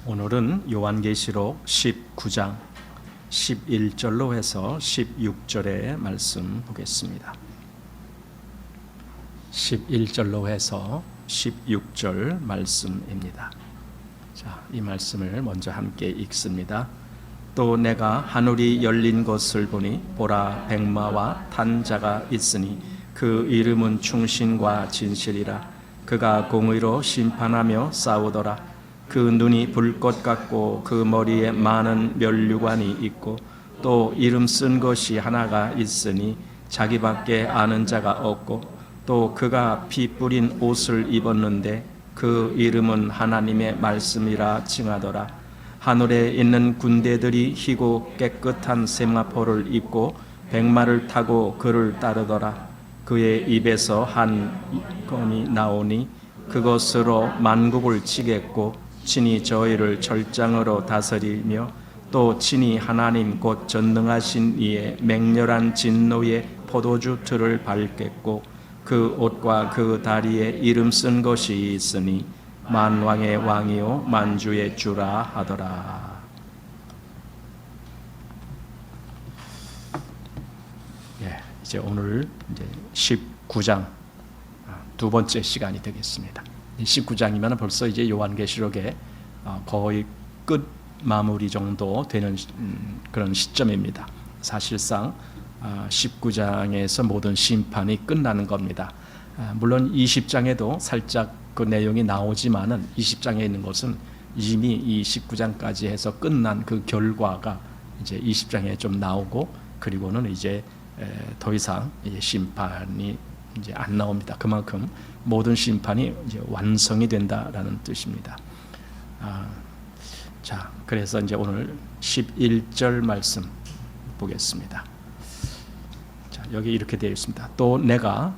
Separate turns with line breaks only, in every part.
오늘은 요한계시록 19장 11절로 해서 16절의 말씀 보겠습니다. 11절로 해서 16절 말씀입니다. 자, 이 말씀을 먼저 함께 읽습니다. 또 내가 하늘이 열린 것을 보니 보라 백마와 탄 자가 있으니 그 이름은 충신과 진실이라. 그가 공의로 심판하며 싸우더라. 그 눈이 불꽃 같고 그 머리에 많은 면류관이 있고 또 이름 쓴 것이 하나가 있으니 자기밖에 아는 자가 없고 또 그가 피 뿌린 옷을 입었는데 그 이름은 하나님의 말씀이라 칭하더라. 하늘에 있는 군대들이 희고 깨끗한 세마포를 입고 백마를 타고 그를 따르더라. 그의 입에서 한 검이 나오니 그것으로 만국을 치겠고 친히 저희를 절장으로 다스리며 또 친히 하나님 곧 전능하신 이의 맹렬한 진노의 포도주 틀을 밟겠고 그 옷과 그 다리에 이름 쓴 것이 있으니 만왕의 왕이요 만주의 주라 하더라. 이제 오늘 이제 19장 두 번째 시간이 되겠습니다. 19장이면 벌써 이제 요한계시록의 거의 끝 마무리 정도 되는 그런 시점입니다. 사실상 19장에서 모든 심판이 끝나는 겁니다. 물론 20장에도 살짝 그 내용이 나오지만은 20장에 있는 것은 이미 이 19장까지 해서 끝난 그 결과가 이제 20장에 좀 나오고 그리고는 이제 더 이상 이제 심판이 이제 안 나옵니다. 그만큼 모든 심판이 이제 완성이 된다라는 뜻입니다. 자, 그래서 이제 오늘 11절 말씀 보겠습니다. 자, 여기 이렇게 되어 있습니다. 또 내가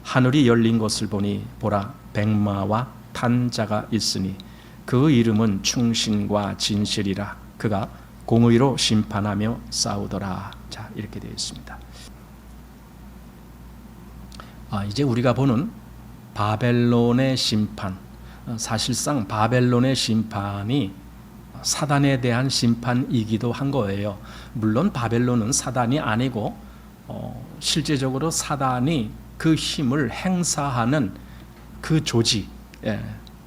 하늘이 열린 것을 보니 보라 백마와 탄 자가 있으니 그 이름은 충신과 진실이라. 그가 공의로 심판하며 싸우더라. 자, 이렇게 되어 있습니다. 이제 우리가 보는 바벨론의 심판, 사실상 바벨론의 심판이 사단에 대한 심판이기도 한 거예요. 물론 바벨론은 사단이 아니고 실제적으로 사단이 그 힘을 행사하는 그 조직,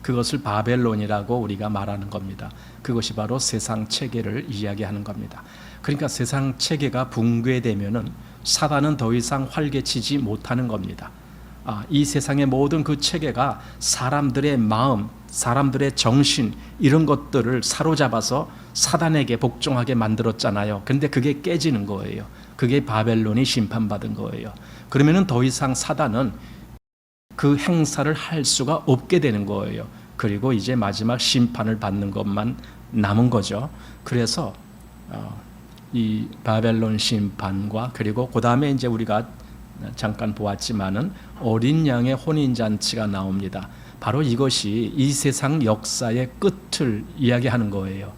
그것을 바벨론이라고 우리가 말하는 겁니다. 그것이 바로 세상 체계를 이야기하는 겁니다. 그러니까 세상 체계가 붕괴되면은 사단은 더 이상 활개치지 못하는 겁니다. 이 세상의 모든 그 체계가 사람들의 마음, 사람들의 정신 이런 것들을 사로잡아서 사단에게 복종하게 만들었잖아요. 그런데 그게 깨지는 거예요. 그게 바벨론이 심판받은 거예요. 그러면은 더 이상 사단은 그 행사를 할 수가 없게 되는 거예요. 그리고 이제 마지막 심판을 받는 것만 남은 거죠. 그래서 이 바벨론 심판과 그리고 그 다음에 이제 우리가 잠깐 보았지만은 어린 양의 혼인잔치가 나옵니다. 바로 이것이 이 세상 역사의 끝을 이야기하는 거예요.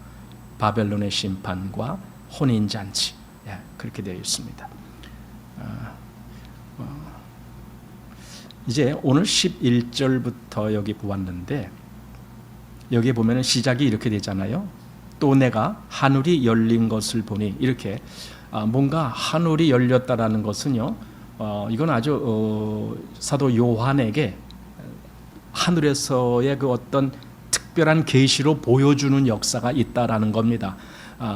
바벨론의 심판과 혼인잔치. 그렇게 되어 있습니다. 이제 오늘 11절부터 여기 보았는데 여기 보면은 시작이 이렇게 되잖아요. 또 내가 하늘이 열린 것을 보니 이렇게 뭔가 하늘이 열렸다라는 것은요. 이건 아주 사도 요한에게 하늘에서의 그 어떤 특별한 계시로 보여주는 역사가 있다라는 겁니다.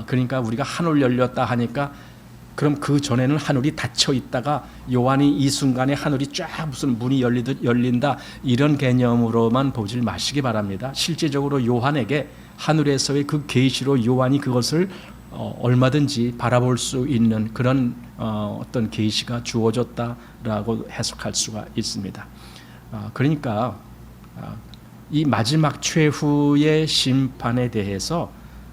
그러니까 우리가 하늘 열렸다 하니까 그럼 그 전에는 하늘이 닫혀 있다가 요한이 이 순간에 하늘이 쫙 무슨 문이 열리듯 열린다 이런 개념으로만 보지 마시기 바랍니다. 실제적으로 요한에게 하늘에서의 그 계시로 요한이 그것을 얼마든지 바라볼 수 있는 그런 어떤 계시가 주어졌다라고 해석할 수가 있습니다. 그러니까 이 마지막 최후의 심판에 대해서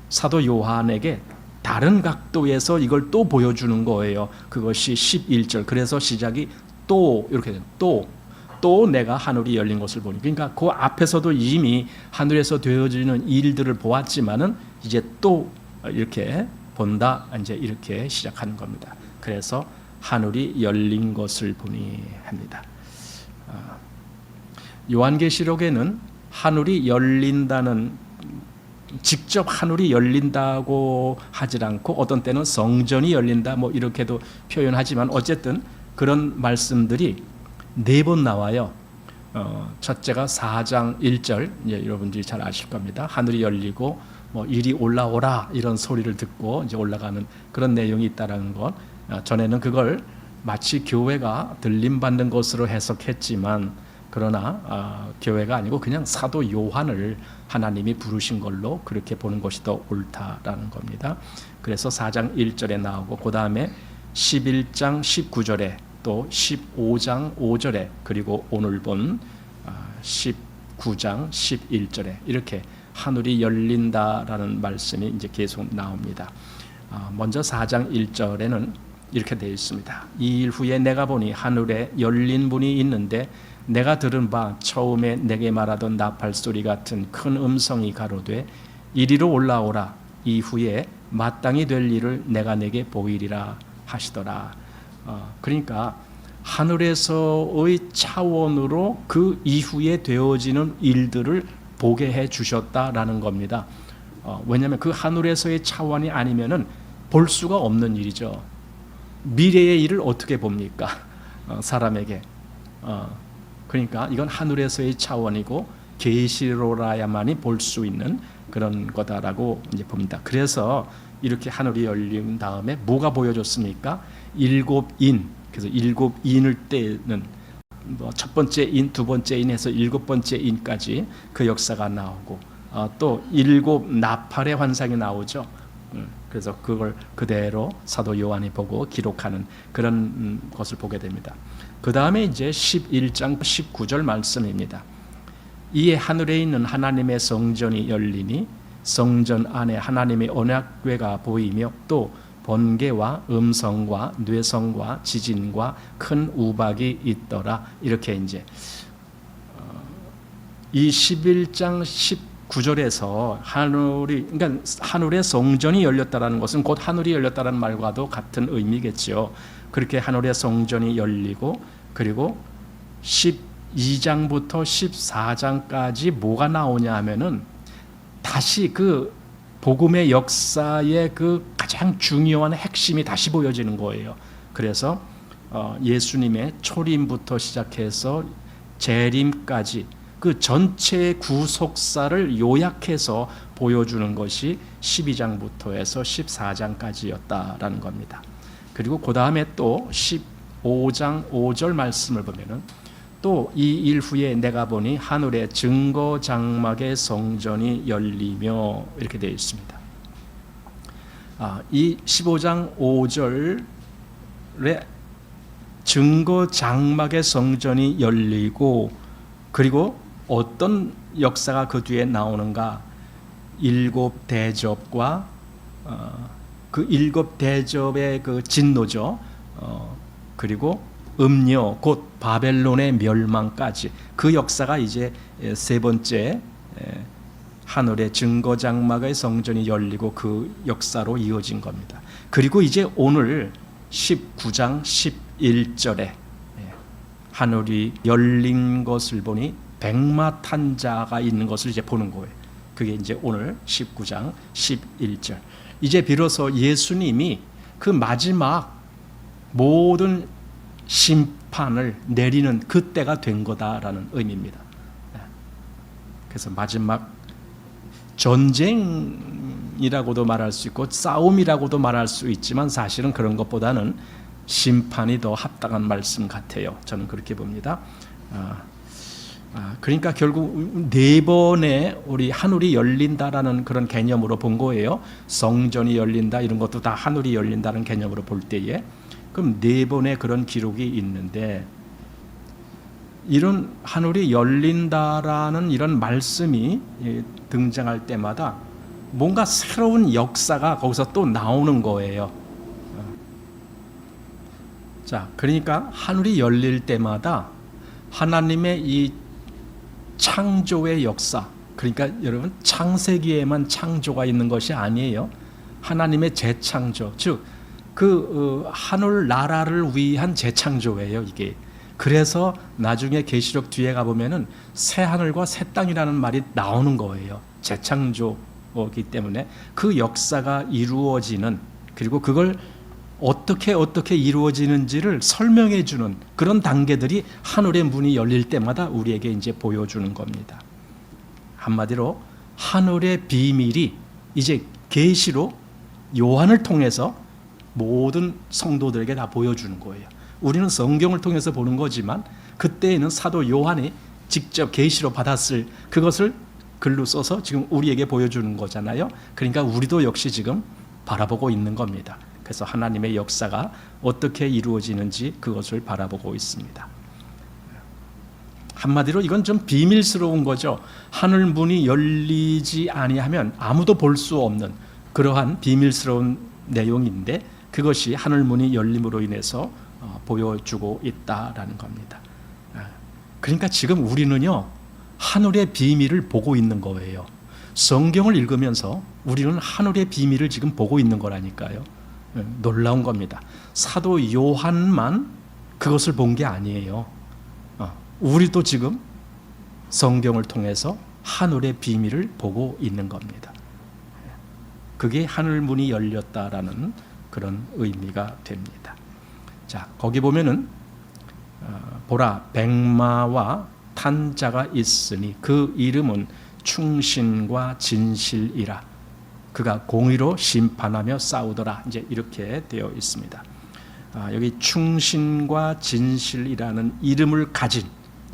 사도 요한에게 다른 각도에서 이걸 또 보여주는 거예요. 그것이 11절. 그래서 시작이 또 이렇게 돼요. 또 내가 하늘이 열린 것을 보니. 그러니까 그 앞에서도 이미 하늘에서 되어지는 일들을 보았지만은 이제 또 이렇게 본다. 이제 이렇게 시작하는 겁니다. 그래서 하늘이 열린 것을 보니 합니다. 요한계시록에는 하늘이 열린다는 직접 하늘이 열린다고 하질 않고 어떤 때는 성전이 열린다 뭐 이렇게도 표현하지만 어쨌든 그런 말씀들이 4번 나와요. 첫째가 4장 1절, 여러분들이 잘 아실 겁니다. 하늘이 열리고 뭐 이리 올라오라 이런 소리를 듣고 이제 올라가는 그런 내용이 있다라는 것. 전에는 그걸 마치 교회가 들림 받는 것으로 해석했지만 그러나 교회가 아니고 그냥 사도 요한을 하나님이 부르신 걸로 그렇게 보는 것이 더 옳다라는 겁니다. 그래서 4장 1절에 나오고 그 다음에 11장 19절에 또 15장 5절에 그리고 오늘 본 19장 11절에 이렇게 하늘이 열린다라는 말씀이 이제 계속 나옵니다. 먼저 4장 1절에는 이렇게 되어 있습니다. 이 일 후에 내가 보니 하늘에 열린 문이 있는데 내가 들은 바 처음에 내게 말하던 나팔 소리 같은 큰 음성이 가로되 이리로 올라오라. 이후에 마땅히 될 일을 내가 내게 보이리라 하시더라. 그러니까 하늘에서의 차원으로 그 이후에 되어지는 일들을 보게 해 주셨다라는 겁니다. 왜냐하면 그 하늘에서의 차원이 아니면은 볼 수가 없는 일이죠. 미래의 일을 어떻게 봅니까? 사람에게. 그러니까 이건 하늘에서의 차원이고 계시로라야만이 볼 수 있는 그런 거다라고 이제 봅니다. 그래서 이렇게 하늘이 열린 다음에 뭐가 보여줬습니까? 7인. 그래서 7인을 떼는 첫 번째 인, 두 번째 인에서 7번째 인까지 그 역사가 나오고 또 7 나팔의 환상이 나오죠. 그래서 그걸 그대로 사도 요한이 보고 기록하는 그런 것을 보게 됩니다. 그 다음에 이제 11장 19절 말씀입니다. 이에 하늘에 있는 하나님의 성전이 열리니 성전 안에 하나님의 언약궤가 보이며 또 번개와 음성과 뇌성과 지진과 큰 우박이 있더라. 이렇게 이제 이 11장 19절에서 그러니까 하늘의 성전이 열렸다라는 것은 곧 하늘이 열렸다는 말과도 같은 의미겠죠. 그렇게 하늘의 성전이 열리고 그리고 12장부터 14장까지 뭐가 나오냐 하면은 다시 그 복음의 역사의 그 가장 중요한 핵심이 다시 보여지는 거예요. 그래서 예수님의 초림부터 시작해서 재림까지 그 전체 구속사를 요약해서 보여주는 것이 12장부터 해서 14장까지였다라는 겁니다. 그리고 그 다음에 또 15장 5절 말씀을 보면은 또 이 일 후에 내가 보니 하늘의 증거 장막의 성전이 열리며 이렇게 되어 있습니다. 이 15장 5절에 증거 장막의 성전이 열리고 그리고 어떤 역사가 그 뒤에 나오는가? 7 대접과 그 7 대접의 그 진노죠. 그리고 음료 곧 바벨론의 멸망까지 그 역사가 이제 세 번째 하늘의 증거 장막의 성전이 열리고 그 역사로 이어진 겁니다. 그리고 이제 오늘 19장 11절에 하늘이 열린 것을 보니 백마 탄 자가 있는 것을 이제 보는 거예요. 그게 이제 오늘 19장 11절. 이제 비로소 예수님이 그 마지막 모든 심판을 내리는 그때가 된 거다라는 의미입니다. 그래서 마지막 전쟁이라고도 말할 수 있고 싸움이라고도 말할 수 있지만 사실은 그런 것보다는 심판이 더 합당한 말씀 같아요. 저는 그렇게 봅니다. 그러니까 결국 4번의 우리 하늘이 열린다라는 그런 개념으로 본 거예요. 성전이 열린다 이런 것도 다 하늘이 열린다는 개념으로 볼 때에 그럼 4번의 그런 기록이 있는데 이런 하늘이 열린다라는 이런 말씀이 등장할 때마다 뭔가 새로운 역사가 거기서 또 나오는 거예요. 자, 그러니까 하늘이 열릴 때마다 하나님의 이 창조의 역사, 그러니까 여러분 창세기에만 창조가 있는 것이 아니에요. 하나님의 재창조, 즉 그 하늘 나라를 위한 재창조예요, 이게. 그래서 나중에 계시록 뒤에 가보면은 새 하늘과 새 땅이라는 말이 나오는 거예요. 재창조 거기 때문에 그 역사가 이루어지는, 그리고 그걸 어떻게 이루어지는지를 설명해 주는 그런 단계들이 하늘의 문이 열릴 때마다 우리에게 이제 보여주는 겁니다. 한마디로 하늘의 비밀이 이제 계시로 요한을 통해서 모든 성도들에게 다 보여주는 거예요. 우리는 성경을 통해서 보는 거지만 그때에는 사도 요한이 직접 계시로 받았을 그것을 글로 써서 지금 우리에게 보여주는 거잖아요. 그러니까 우리도 역시 지금 바라보고 있는 겁니다. 그래서 하나님의 역사가 어떻게 이루어지는지 그것을 바라보고 있습니다. 한마디로 이건 좀 비밀스러운 거죠. 하늘 문이 열리지 아니하면 아무도 볼 수 없는 그러한 비밀스러운 내용인데, 그것이 하늘 문이 열림으로 인해서 보여주고 있다라는 겁니다. 그러니까 지금 우리는요, 하늘의 비밀을 보고 있는 거예요. 성경을 읽으면서 우리는 하늘의 비밀을 지금 보고 있는 거라니까요. 놀라운 겁니다. 사도 요한만 그것을 본 게 아니에요. 우리도 지금 성경을 통해서 하늘의 비밀을 보고 있는 겁니다. 그게 하늘 문이 열렸다라는 그런 의미가 됩니다. 자, 거기 보면은 보라, 백마와 탄 자가 있으니 그 이름은 충신과 진실이라. 그가 공의로 심판하며 싸우더라. 이제 이렇게 되어 있습니다. 여기 충신과 진실이라는 이름을 가진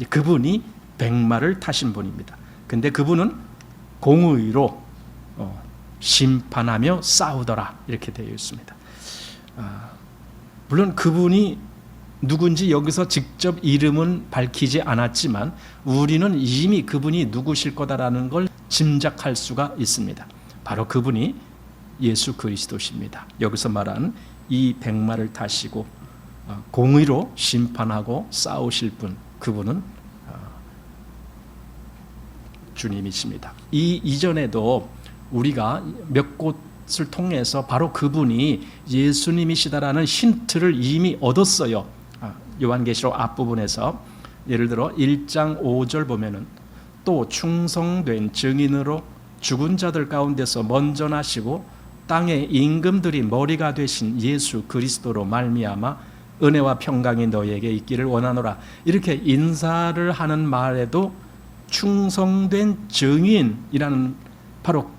그분이 백마를 타신 분입니다. 근데 그분은 공의로 심판하며 싸우더라. 이렇게 되어 있습니다. 물론 그분이 누군지 여기서 직접 이름은 밝히지 않았지만 우리는 이미 그분이 누구실 거다라는 걸 짐작할 수가 있습니다. 바로 그분이 예수 그리스도십니다. 여기서 말하는 이 백마를 타시고 공의로 심판하고 싸우실 분, 그분은 주님이십니다. 이 이전에도 우리가 몇 곳을 통해서 바로 그분이 예수님이시다라는 힌트를 이미 얻었어요. 요한계시록 앞부분에서 예를 들어 1장 5절 보면은 또 충성된 증인으로 죽은 자들 가운데서 먼저 나시고 땅의 임금들이 머리가 되신 예수 그리스도로 말미암아 은혜와 평강이 너희에게 있기를 원하노라. 이렇게 인사를 하는 말에도 충성된 증인이라는 바로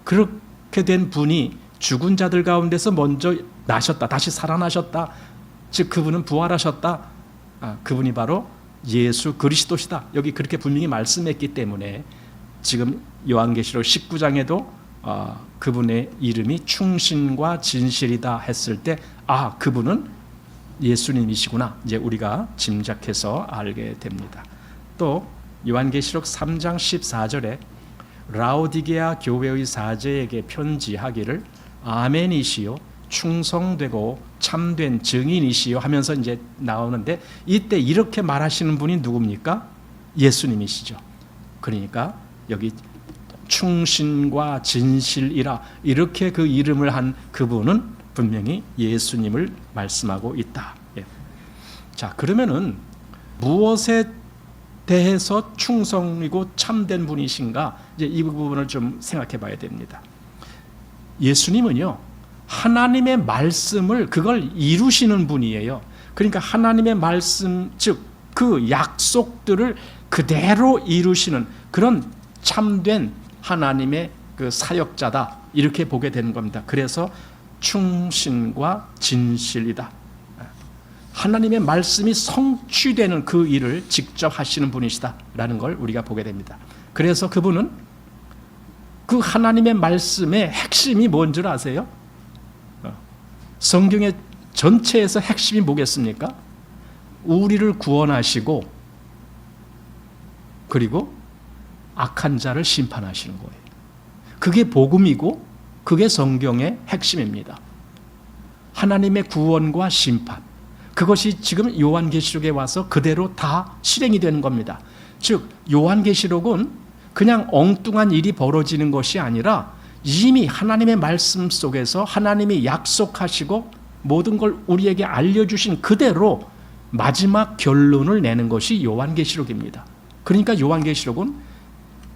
그렇게 된 분이 죽은 자들 가운데서 먼저 나셨다, 다시 살아나셨다, 즉 그분은 부활하셨다, 그분이 바로 예수 그리스도시다. 여기 그렇게 분명히 말씀했기 때문에 지금 요한계시록 19장에도 그분의 이름이 충신과 진실이다 했을 때 그분은 예수님이시구나, 이제 우리가 짐작해서 알게 됩니다. 또 요한계시록 3장 14절에 라오디게아 교회의 사제에게 편지하기를 아멘이시요 충성되고 참된 증인이시요 하면서 이제 나오는데, 이때 이렇게 말하시는 분이 누굽니까? 예수님이시죠. 그러니까 여기 충신과 진실이라 이렇게 그 이름을 한 그분은 분명히 예수님을 말씀하고 있다. 자, 그러면은 무엇에 대해서 충성이고 참된 분이신가? 이제 이 부분을 좀 생각해 봐야 됩니다. 예수님은요, 하나님의 말씀을 그걸 이루시는 분이에요. 그러니까 하나님의 말씀, 즉 그 약속들을 그대로 이루시는 그런 참된 하나님의 그 사역자다, 이렇게 보게 되는 겁니다. 그래서 충신과 진실이다. 하나님의 말씀이 성취되는 그 일을 직접 하시는 분이시다라는 걸 우리가 보게 됩니다. 그래서 그분은 그 하나님의 말씀의 핵심이 뭔 줄 아세요? 성경의 전체에서 핵심이 뭐겠습니까? 우리를 구원하시고 그리고 악한 자를 심판하시는 거예요. 그게 복음이고 그게 성경의 핵심입니다. 하나님의 구원과 심판, 그것이 지금 요한계시록에 와서 그대로 다 실행이 되는 겁니다. 즉 요한계시록은 그냥 엉뚱한 일이 벌어지는 것이 아니라 이미 하나님의 말씀 속에서 하나님이 약속하시고 모든 걸 우리에게 알려주신 그대로 마지막 결론을 내는 것이 요한계시록입니다. 그러니까 요한계시록은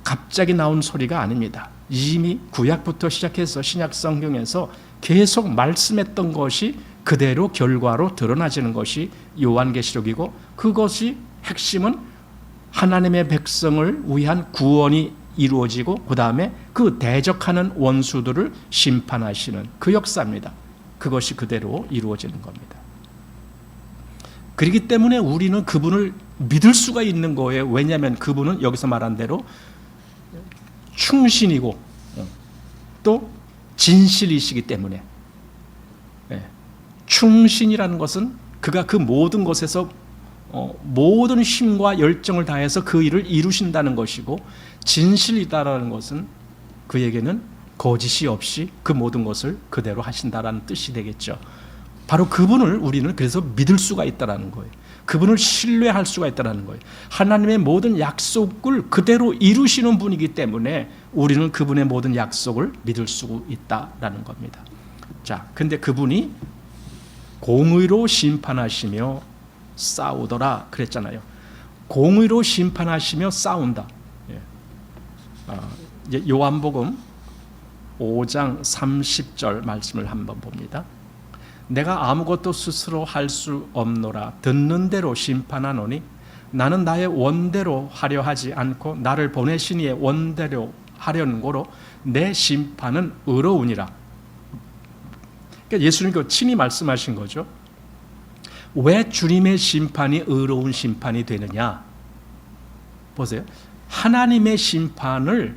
갑자기 나온 소리가 아닙니다. 이미 구약부터 시작해서 신약 성경에서 계속 말씀했던 것이 그대로 결과로 드러나지는 것이 요한계시록이고, 그것이 핵심은 하나님의 백성을 위한 구원이 이루어지고 그 다음에 그 대적하는 원수들을 심판하시는 그 역사입니다. 그것이 그대로 이루어지는 겁니다. 그렇기 때문에 우리는 그분을 믿을 수가 있는 거예요. 왜냐하면 그분은 여기서 말한 대로 충신이고 또 진실이시기 때문에. 충신이라는 것은 그가 그 모든 것에서 모든 힘과 열정을 다해서 그 일을 이루신다는 것이고, 진실이다라는 것은 그에게는 거짓이 없이 그 모든 것을 그대로 하신다라는 뜻이 되겠죠. 바로 그분을 우리는 그래서 믿을 수가 있다라는 거예요. 그분을 신뢰할 수가 있다라는 거예요. 하나님의 모든 약속을 그대로 이루시는 분이기 때문에 우리는 그분의 모든 약속을 믿을 수 있다라는 겁니다. 자, 근데 그분이 공의로 심판하시며 싸우더라 그랬잖아요. 공의로 심판하시며 싸운다. 이제 요한복음 5장 30절 말씀을 한번 봅니다. 내가 아무것도 스스로 할 수 없노라. 듣는 대로 심판하노니 나는 나의 원대로 하려 하지 않고 나를 보내신 이의 원대로 하려는 거로 내 심판은 의로우니라. 그러니까 예수님께서 친히 말씀하신 거죠. 왜 주님의 심판이 의로운 심판이 되느냐? 보세요. 하나님의 심판을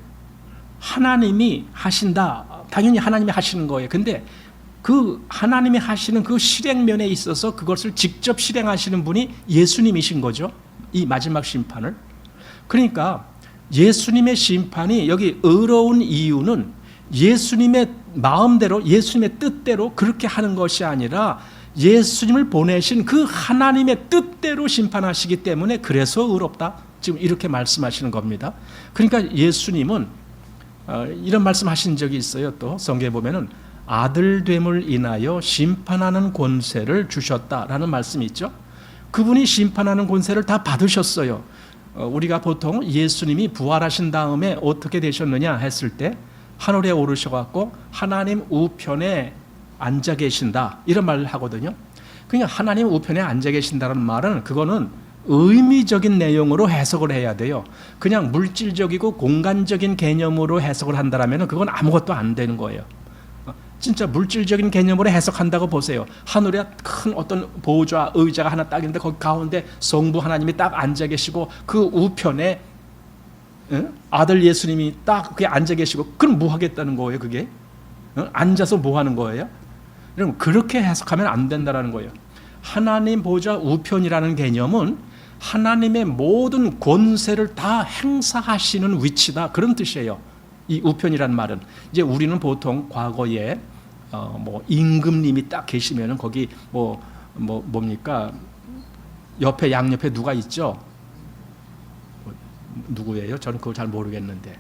하나님이 하신다. 당연히 하나님이 하시는 거예요. 근데 그 하나님이 하시는 그 실행면에 있어서 그것을 직접 실행하시는 분이 예수님이신 거죠. 이 마지막 심판을. 그러니까 예수님의 심판이 여기 의로운 이유는 예수님의 마음대로, 예수님의 뜻대로 그렇게 하는 것이 아니라 예수님을 보내신 그 하나님의 뜻대로 심판하시기 때문에 그래서 의롭다. 지금 이렇게 말씀하시는 겁니다. 그러니까 예수님은 이런 말씀하신 적이 있어요. 또 성경에 보면은 아들됨을 인하여 심판하는 권세를 주셨다라는 말씀이 있죠. 그분이 심판하는 권세를 다 받으셨어요. 우리가 보통 예수님이 부활하신 다음에 어떻게 되셨느냐 했을 때 하늘에 오르셔갖고 하나님 우편에 앉아 계신다 이런 말을 하거든요. 그러니까 하나님 우편에 앉아 계신다는 말은 그거는 의미적인 내용으로 해석을 해야 돼요. 그냥 물질적이고 공간적인 개념으로 해석을 한다면 그건 아무것도 안 되는 거예요. 진짜 물질적인 개념으로 해석한다고 보세요. 하늘에 큰 어떤 보좌, 의자가 하나 딱 있는데 거기 가운데 성부 하나님이 딱 앉아 계시고 그 우편에 아들 예수님이 딱 그게 앉아 계시고, 그럼 뭐 하겠다는 거예요? 그게 앉아서 뭐 하는 거예요? 그럼 그렇게 해석하면 안 된다는 거예요. 하나님 보좌 우편이라는 개념은 하나님의 모든 권세를 다 행사하시는 위치다, 그런 뜻이에요. 이 우편이라는 말은 이제 우리는 보통 과거에 뭐 임금님이 딱 계시면은 거기 뭡니까 옆에 양옆에 누가 있죠? 누구예요? 저는 그걸 잘 모르겠는데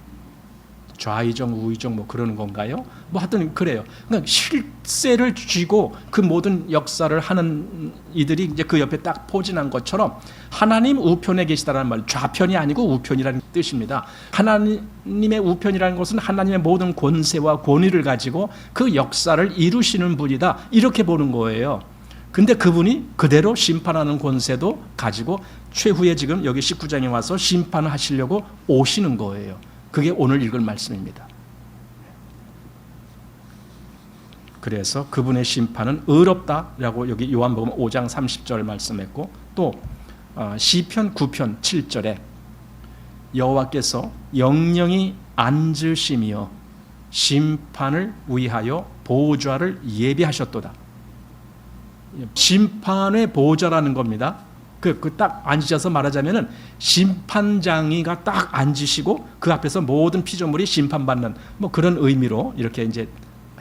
좌의정 우의정 뭐 그러는 건가요? 뭐 하여튼 그래요. 그러니까 실세를 쥐고 그 모든 역사를 하는 이들이 이제 그 옆에 딱 포진한 것처럼 하나님 우편에 계시다라는 말, 좌편이 아니고 우편이라는 뜻입니다. 하나님의 우편이라는 것은 하나님의 모든 권세와 권위를 가지고 그 역사를 이루시는 분이다, 이렇게 보는 거예요. 근데 그분이 그대로 심판하는 권세도 가지고 최후에 지금 여기 19장에 와서 심판을 하시려고 오시는 거예요. 그게 오늘 읽을 말씀입니다. 그래서 그분의 심판은 의롭다라고 여기 요한복음 5장 30절 말씀했고, 또 시편 9편 7절에 여호와께서 영영히 앉으시며 심판을 위하여 보좌를 예비하셨도다. 심판의 보좌라는 겁니다. 그 딱 앉으셔서 말하자면은 심판장이가 딱 앉으시고 그 앞에서 모든 피조물이 심판받는 뭐 그런 의미로 이렇게 이제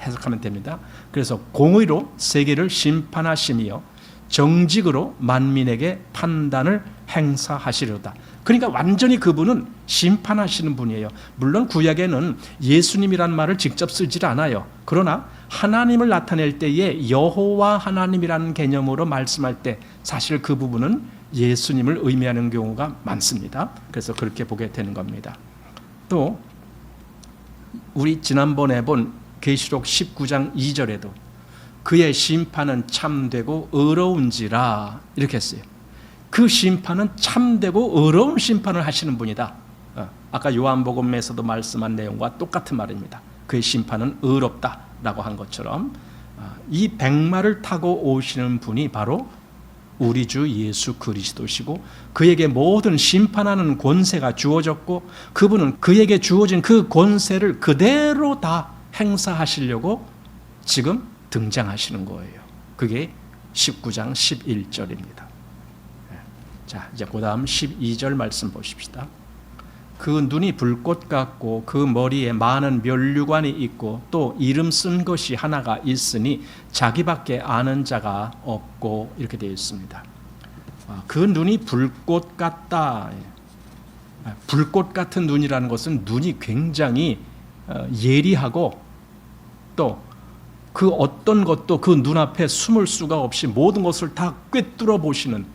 해석하면 됩니다. 그래서 공의로 세계를 심판하시며 정직으로 만민에게 판단을 행사하시려다. 그러니까 완전히 그분은 심판하시는 분이에요. 물론 구약에는 예수님이란 말을 직접 쓰질 않아요. 그러나 하나님을 나타낼 때에 여호와 하나님이라는 개념으로 말씀할 때 사실 그 부분은 예수님을 의미하는 경우가 많습니다. 그래서 그렇게 보게 되는 겁니다. 또 우리 지난번에 본 계시록 19장 2절에도 그의 심판은 참되고 의로운지라 이렇게 했어요. 그 심판은 참되고 의로운 심판을 하시는 분이다. 아까 요한복음에서도 말씀한 내용과 똑같은 말입니다. 그의 심판은 의롭다라고 한 것처럼 이 백마를 타고 오시는 분이 바로 우리 주 예수 그리스도시고 그에게 모든 심판하는 권세가 주어졌고 그분은 그에게 주어진 그 권세를 그대로 다 행사하시려고 지금 등장하시는 거예요. 그게 19장 11절입니다. 자, 이제 그 다음 12절 말씀 보십시다. 그 눈이 불꽃 같고 그 머리에 많은 면류관이 있고 또 이름 쓴 것이 하나가 있으니 자기밖에 아는 자가 없고 이렇게 되어 있습니다. 그 눈이 불꽃 같다. 불꽃 같은 눈이라는 것은 눈이 굉장히 예리하고 또 그 어떤 것도 그 눈앞에 숨을 수가 없이 모든 것을 다 꿰뚫어 보시는,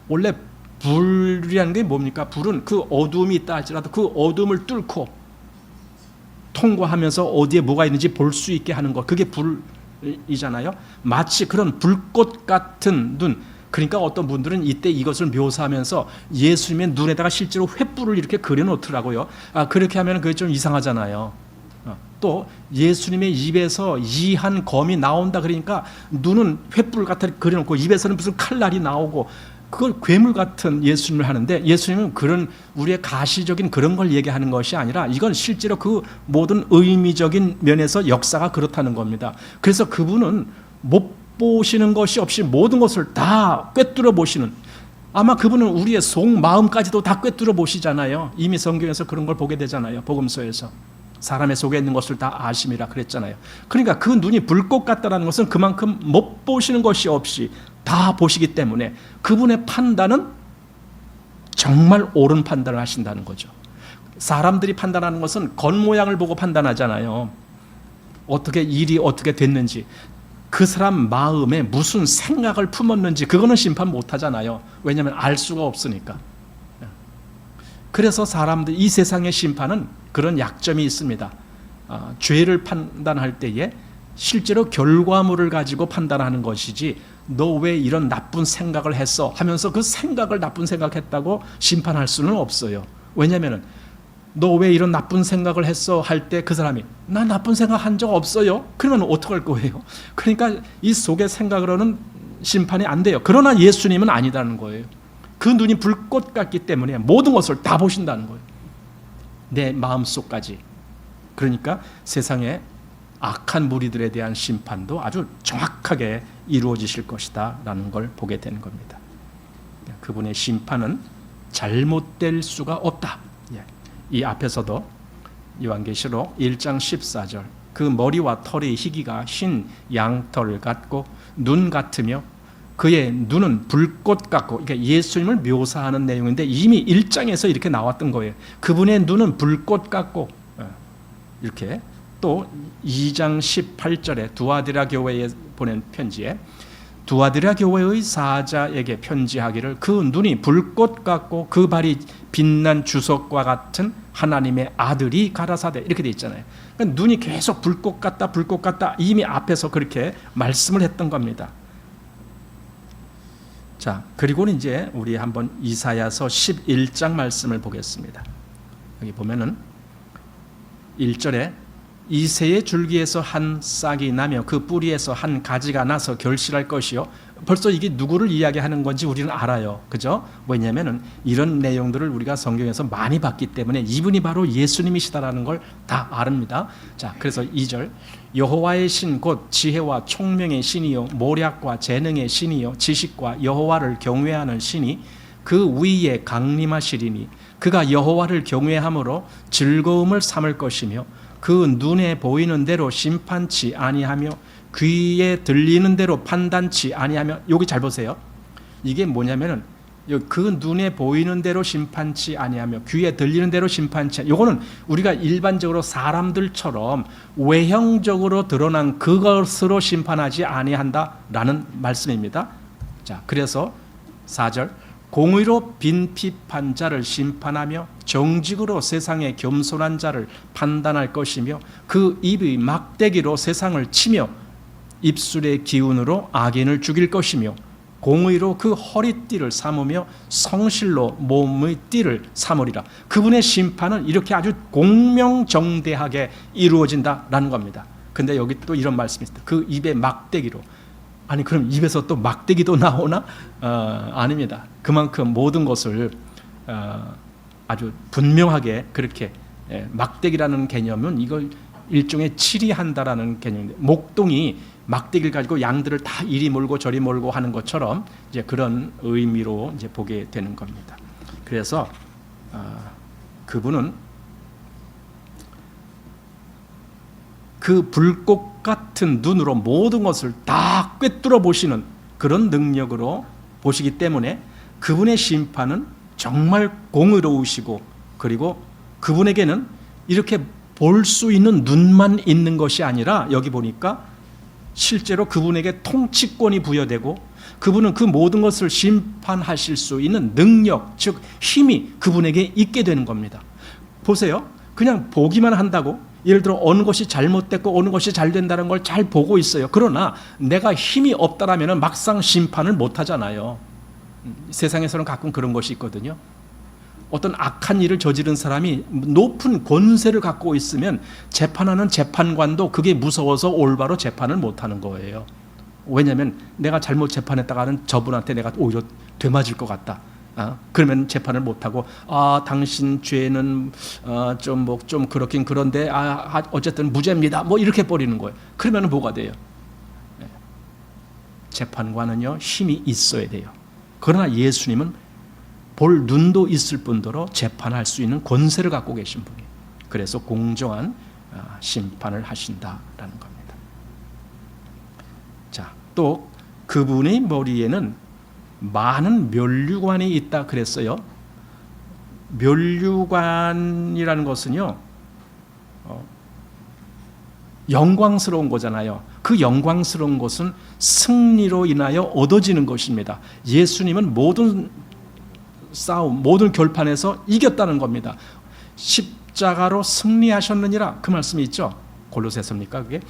원래 불이라는 게 뭡니까? 불은 그 어두움이 있다 할지라도 그 어두움을 뚫고 통과하면서 어디에 뭐가 있는지 볼 수 있게 하는 것, 그게 불이잖아요. 마치 그런 불꽃 같은 눈. 그러니까 어떤 분들은 이때 이것을 묘사하면서 예수님의 눈에다가 실제로 횃불을 이렇게 그려놓더라고요. 그렇게 하면 그게 좀 이상하잖아요. 또 예수님의 입에서 이한 검이 나온다 그러니까 눈은 횃불 같은 그려놓고 입에서는 무슨 칼날이 나오고 그걸 괴물 같은 예수님을 하는데, 예수님은 그런 우리의 가시적인 그런 걸 얘기하는 것이 아니라 이건 실제로 그 모든 의미적인 면에서 역사가 그렇다는 겁니다. 그래서 그분은 못 보시는 것이 없이 모든 것을 다 꿰뚫어 보시는, 아마 그분은 우리의 속마음까지도 다 꿰뚫어 보시잖아요. 이미 성경에서 그런 걸 보게 되잖아요. 복음서에서 사람의 속에 있는 것을 다 아심이라 그랬잖아요. 그러니까 그 눈이 불꽃 같다는 것은 그만큼 못 보시는 것이 없이 다 보시기 때문에 그분의 판단은 정말 옳은 판단을 하신다는 거죠. 사람들이 판단하는 것은 겉모양을 보고 판단하잖아요. 어떻게 일이 어떻게 됐는지, 그 사람 마음에 무슨 생각을 품었는지 그거는 심판 못하잖아요. 왜냐하면 알 수가 없으니까. 그래서 사람들, 이 세상의 심판은 그런 약점이 있습니다. 죄를 판단할 때에 실제로 결과물을 가지고 판단하는 것이지, 너 왜 이런 나쁜 생각을 했어 하면서 그 생각을 나쁜 생각했다고 심판할 수는 없어요. 왜냐하면 너 왜 이런 나쁜 생각을 했어 할 때 그 사람이 나 나쁜 생각 한 적 없어요. 그러면 어떡할 거예요? 그러니까 이 속의 생각으로는 심판이 안 돼요. 그러나 예수님은 아니다는 거예요. 그 눈이 불꽃 같기 때문에 모든 것을 다 보신다는 거예요. 내 마음속까지. 그러니까 세상의 악한 무리들에 대한 심판도 아주 정확하게 이루어지실 것이다 라는 걸 보게 되는 겁니다. 그분의 심판은 잘못될 수가 없다. 이 앞에서도 요한계시록 1장 14절, 그 머리와 털의 희기가 흰 양털 같고 눈 같으며 그의 눈은 불꽃 같고, 그러니까 예수님을 묘사하는 내용인데 이미 1장에서 이렇게 나왔던 거예요. 그분의 눈은 불꽃 같고, 이렇게 또 2장 18절에 두아디라 교회에 보낸 편지에 두아디라 교회의 사자에게 편지하기를 그 눈이 불꽃 같고 그 발이 빛난 주석과 같은 하나님의 아들이 가라사대, 이렇게 돼 있잖아요. 그러니까 눈이 계속 불꽃 같다 불꽃 같다 이미 앞에서 그렇게 말씀을 했던 겁니다. 자, 그리고는 이제 우리 한번 이사야서 11장 말씀을 보겠습니다. 여기 보면은 1절에 이새의 줄기에서 한 싹이 나며 그 뿌리에서 한 가지가 나서 결실할 것이요. 벌써 이게 누구를 이야기하는 건지 우리는 알아요. 그죠? 왜냐하면 이런 내용들을 우리가 성경에서 많이 봤기 때문에 이분이 바로 예수님이시다라는 걸 다 아릅니다. 자, 그래서 2절, 여호와의 신 곧 지혜와 총명의 신이요 모략과 재능의 신이요 지식과 여호와를 경외하는 신이 그 위에 강림하시리니 그가 여호와를 경외함으로 즐거움을 삼을 것이며 그 눈에 보이는 대로 심판치 아니하며 귀에 들리는 대로 판단치 아니하며. 여기 잘 보세요. 이게 뭐냐면은 그 눈에 보이는 대로 심판치 아니하며 귀에 들리는 대로 심판치. 이거는 우리가 일반적으로 사람들처럼 외형적으로 드러난 그것으로 심판하지 아니한다라는 말씀입니다. 자, 그래서 4절, 공의로 빈핍한 자를 심판하며 정직으로 세상의 겸손한 자를 판단할 것이며 그 입의 막대기로 세상을 치며 입술의 기운으로 악인을 죽일 것이며 공의로 그 허리띠를 삼으며 성실로 몸의 띠를 삼으리라. 그분의 심판은 이렇게 아주 공명정대하게 이루어진다라는 겁니다. 근데 여기 또 이런 말씀이 있습니다. 그 입의 막대기로. 아니 그럼 입에서 또 막대기도 나오나? 아닙니다. 그만큼 모든 것을 아주 분명하게 그렇게 막대기라는 개념은 이걸 일종의 치리한다라는 개념인데, 목동이 막대기를 가지고 양들을 다 이리 몰고 저리 몰고 하는 것처럼 이제 그런 의미로 이제 보게 되는 겁니다. 그래서 그분은 그 불꽃 같은 눈으로 모든 것을 다 꿰뚫어 보시는 그런 능력으로 보시기 때문에 그분의 심판은 정말 공의로우시고, 그리고 그분에게는 이렇게 볼 수 있는 눈만 있는 것이 아니라 여기 보니까 실제로 그분에게 통치권이 부여되고 그분은 그 모든 것을 심판하실 수 있는 능력, 즉 힘이 그분에게 있게 되는 겁니다. 보세요. 그냥 보기만 한다고, 예를 들어 어느 것이 잘못됐고 어느 것이 잘 된다는 걸 잘 보고 있어요. 그러나 내가 힘이 없다라면 막상 심판을 못 하잖아요. 세상에서는 가끔 그런 것이 있거든요. 어떤 악한 일을 저지른 사람이 높은 권세를 갖고 있으면 재판하는 재판관도 그게 무서워서 올바로 재판을 못하는 거예요. 왜냐하면 내가 잘못 재판했다가는 저분한테 내가 오히려 되맞을 것 같다. 그러면 재판을 못하고 당신 죄는 좀 그렇긴 그런데 어쨌든 무죄입니다. 뭐 이렇게 버리는 거예요. 그러면 뭐가 돼요? 재판관은요 힘이 있어야 돼요. 그러나 예수님은 볼 눈도 있을 뿐더러 재판할 수 있는 권세를 갖고 계신 분이에요. 그래서 공정한 심판을 하신다라는 겁니다. 자, 또 그분의 머리에는 많은 면류관이 있다 그랬어요. 면류관이라는 것은요 영광스러운 거잖아요. 그 영광스러운 것은 승리로 인하여 얻어지는 것입니다. 예수님은 모든 싸움, 모든 결판에서 이겼다는 겁니다. 십자가로 승리하셨느니라, 그 말씀이 있죠. 골로새서입니까 그게?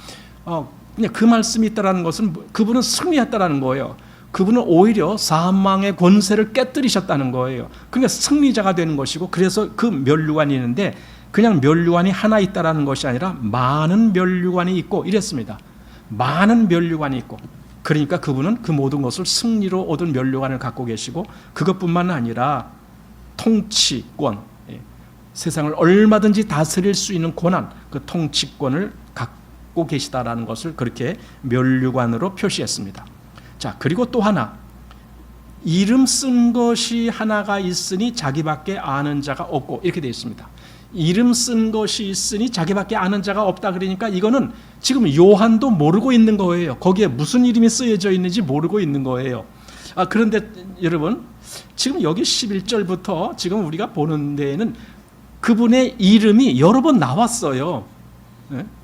그냥 그 말씀이 있다라는 것은 그분은 승리했다라는 거예요. 그분은 오히려 사망의 권세를 깨뜨리셨다는 거예요. 그러니까 승리자가 되는 것이고, 그래서 그 면류관이 있는데 그냥 면류관이 하나 있다라는 것이 아니라 많은 면류관이 있고 이랬습니다. 많은 면류관이 있고, 그러니까 그분은 그 모든 것을 승리로 얻은 면류관을 갖고 계시고, 그것뿐만 아니라 통치권, 세상을 얼마든지 다스릴 수 있는 권한, 그 통치권을 갖고 계시다라는 것을 그렇게 면류관으로 표시했습니다. 자, 그리고 또 하나, 이름 쓴 것이 하나가 있으니 자기밖에 아는 자가 없고, 이렇게 되어 있습니다. 이름 쓴 것이 있으니 자기밖에 아는 자가 없다. 그러니까 이거는 지금 요한도 모르고 있는 거예요. 거기에 무슨 이름이 쓰여져 있는지 모르고 있는 거예요. 그런데 여러분, 지금 여기 11절부터 지금 우리가 보는 데에는 그분의 이름이 여러 번 나왔어요.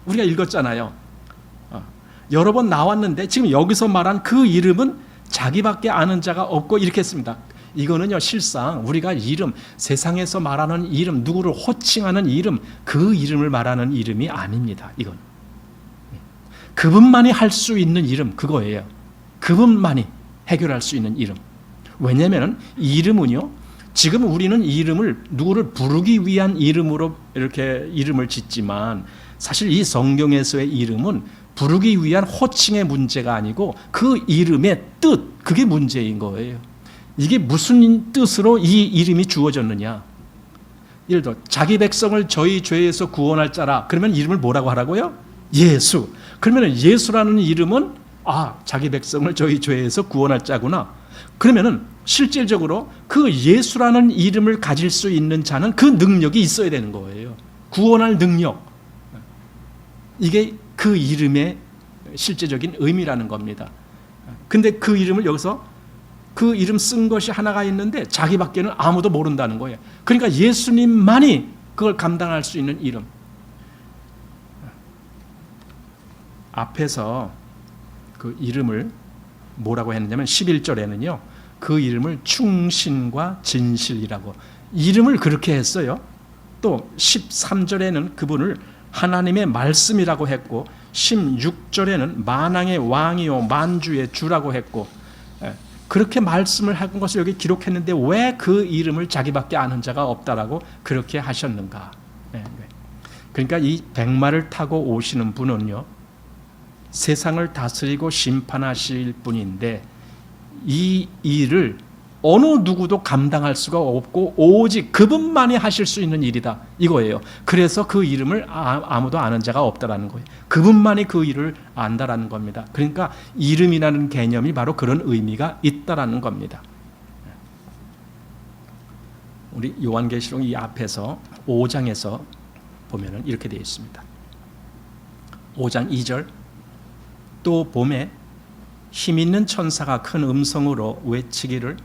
우리가 읽었잖아요. 여러 번 나왔는데 지금 여기서 말한 그 이름은 자기밖에 아는 자가 없고, 이렇게 했습니다. 이거는요 실상 우리가 이름, 세상에서 말하는 이름, 누구를 호칭하는 이름, 그 이름을 말하는 이름이 아닙니다. 이건 그분만이 할 수 있는 이름, 그거예요. 그분만이 해결할 수 있는 이름. 왜냐하면 이름은요, 지금 우리는 이름을 누구를 부르기 위한 이름으로 이렇게 이름을 짓지만, 사실 이 성경에서의 이름은 부르기 위한 호칭의 문제가 아니고 그 이름의 뜻, 그게 문제인 거예요. 이게 무슨 뜻으로 이 이름이 주어졌느냐. 예를 들어 자기 백성을 저희 죄에서 구원할 자라, 그러면 이름을 뭐라고 하라고요? 예수. 그러면 예수라는 이름은 자기 백성을 저희 죄에서 구원할 자구나. 그러면은 실질적으로 그 예수라는 이름을 가질 수 있는 자는 그 능력이 있어야 되는 거예요. 구원할 능력. 이게 그 이름의 실제적인 의미라는 겁니다. 근데 그 이름을 여기서 그 이름 쓴 것이 하나가 있는데 자기밖에는 아무도 모른다는 거예요. 그러니까 예수님만이 그걸 감당할 수 있는 이름. 앞에서 그 이름을 뭐라고 했느냐면 11절에는요 그 이름을 충신과 진실이라고, 이름을 그렇게 했어요. 또 13절에는 그분을 하나님의 말씀이라고 했고 16절에는 만왕의 왕이요 만주의 주라고 했고 그렇게 말씀을 한 것을 여기 기록했는데 왜 그 이름을 자기밖에 아는 자가 없다라고 그렇게 하셨는가? 그러니까 이 백마를 타고 오시는 분은요, 세상을 다스리고 심판하실 분인데 이 일을 어느 누구도 감당할 수가 없고 오직 그분만이 하실 수 있는 일이다 이거예요. 그래서 그 이름을 아무도 아는 자가 없다라는 거예요. 그분만이 그 일을 안다라는 겁니다. 그러니까 이름이라는 개념이 바로 그런 의미가 있다라는 겁니다. 우리 요한계시록 이 앞에서 5장에서 보면은 이렇게 되어 있습니다. 5장 2절 또 봄에 힘있는 천사가 큰 음성으로 외치기를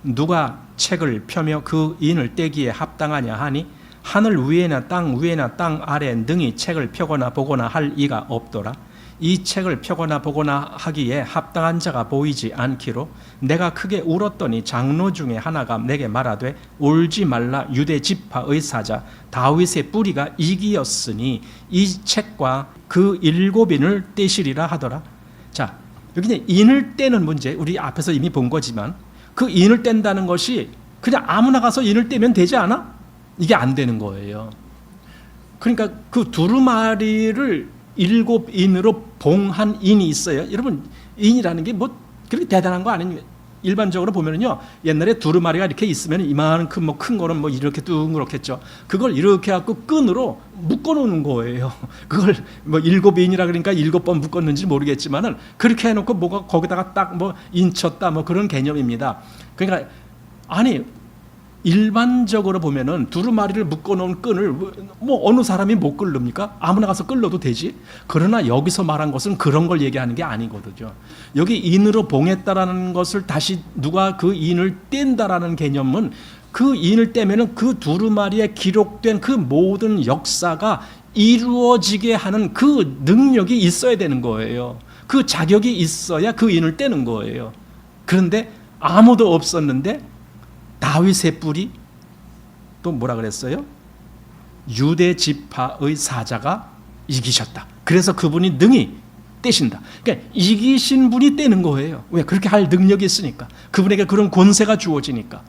누가 책을 펴며 그 인을 떼기에 합당하냐 하니 하늘 위에나 땅 아래 능히 책을 펴거나 보거나 할 이가 없더라. 이 책을 펴거나 보거나 하기에 합당한 자가 보이지 않기로 내가 크게 울었더니 장로 중에 하나가 내게 말하되 울지 말라. 유대 지파의 사자 다윗의 뿌리가 이기였으니 이 책과 그 7인을 떼시리라 하더라. 자, 여기 인을 떼는 문제 우리 앞에서 이미 본 거지만 그 인을 뗀다는 것이 그냥 아무나 가서 인을 떼면 되지 않아? 이게 안 되는 거예요. 그러니까 그 두루마리를 7인으로 봉한 인이 있어요. 여러분, 인이라는 게 뭐 그렇게 대단한 거 아니에요. 일반적으로 보면은요, 옛날에 두루마리가 이렇게 있으면 이만큼 뭐 큰 거는 뭐 이렇게 둥그렇겠죠. 그걸 이렇게 갖고 끈으로 묶어 놓는 거예요. 그걸 뭐 7인이라 그러니까 7번 묶었는지 모르겠지만은 그렇게 해놓고 뭐가 거기다가 딱 뭐 인쳤다 뭐 그런 개념입니다. 그러니까 아니 일반적으로 보면은 두루마리를 묶어놓은 끈을 뭐 어느 사람이 못 끌릅니까? 아무나 가서 끌러도 되지. 그러나 여기서 말한 것은 그런 걸 얘기하는 게 아니거든요. 여기 인으로 봉했다라는 것을 다시 누가 그 인을 뗀다라는 개념은 그 인을 떼면은 그 두루마리에 기록된 그 모든 역사가 이루어지게 하는 그 능력이 있어야 되는 거예요. 그 자격이 있어야 그 인을 떼는 거예요. 그런데 아무도 없었는데 다윗의 뿌리 또 뭐라 그랬어요? 유대 지파의 사자가 이기셨다. 그래서 그분이 능히 떼신다. 그러니까 이기신 분이 떼는 거예요. 왜? 그렇게 할 능력이 있으니까. 그분에게 그런 권세가 주어지니까.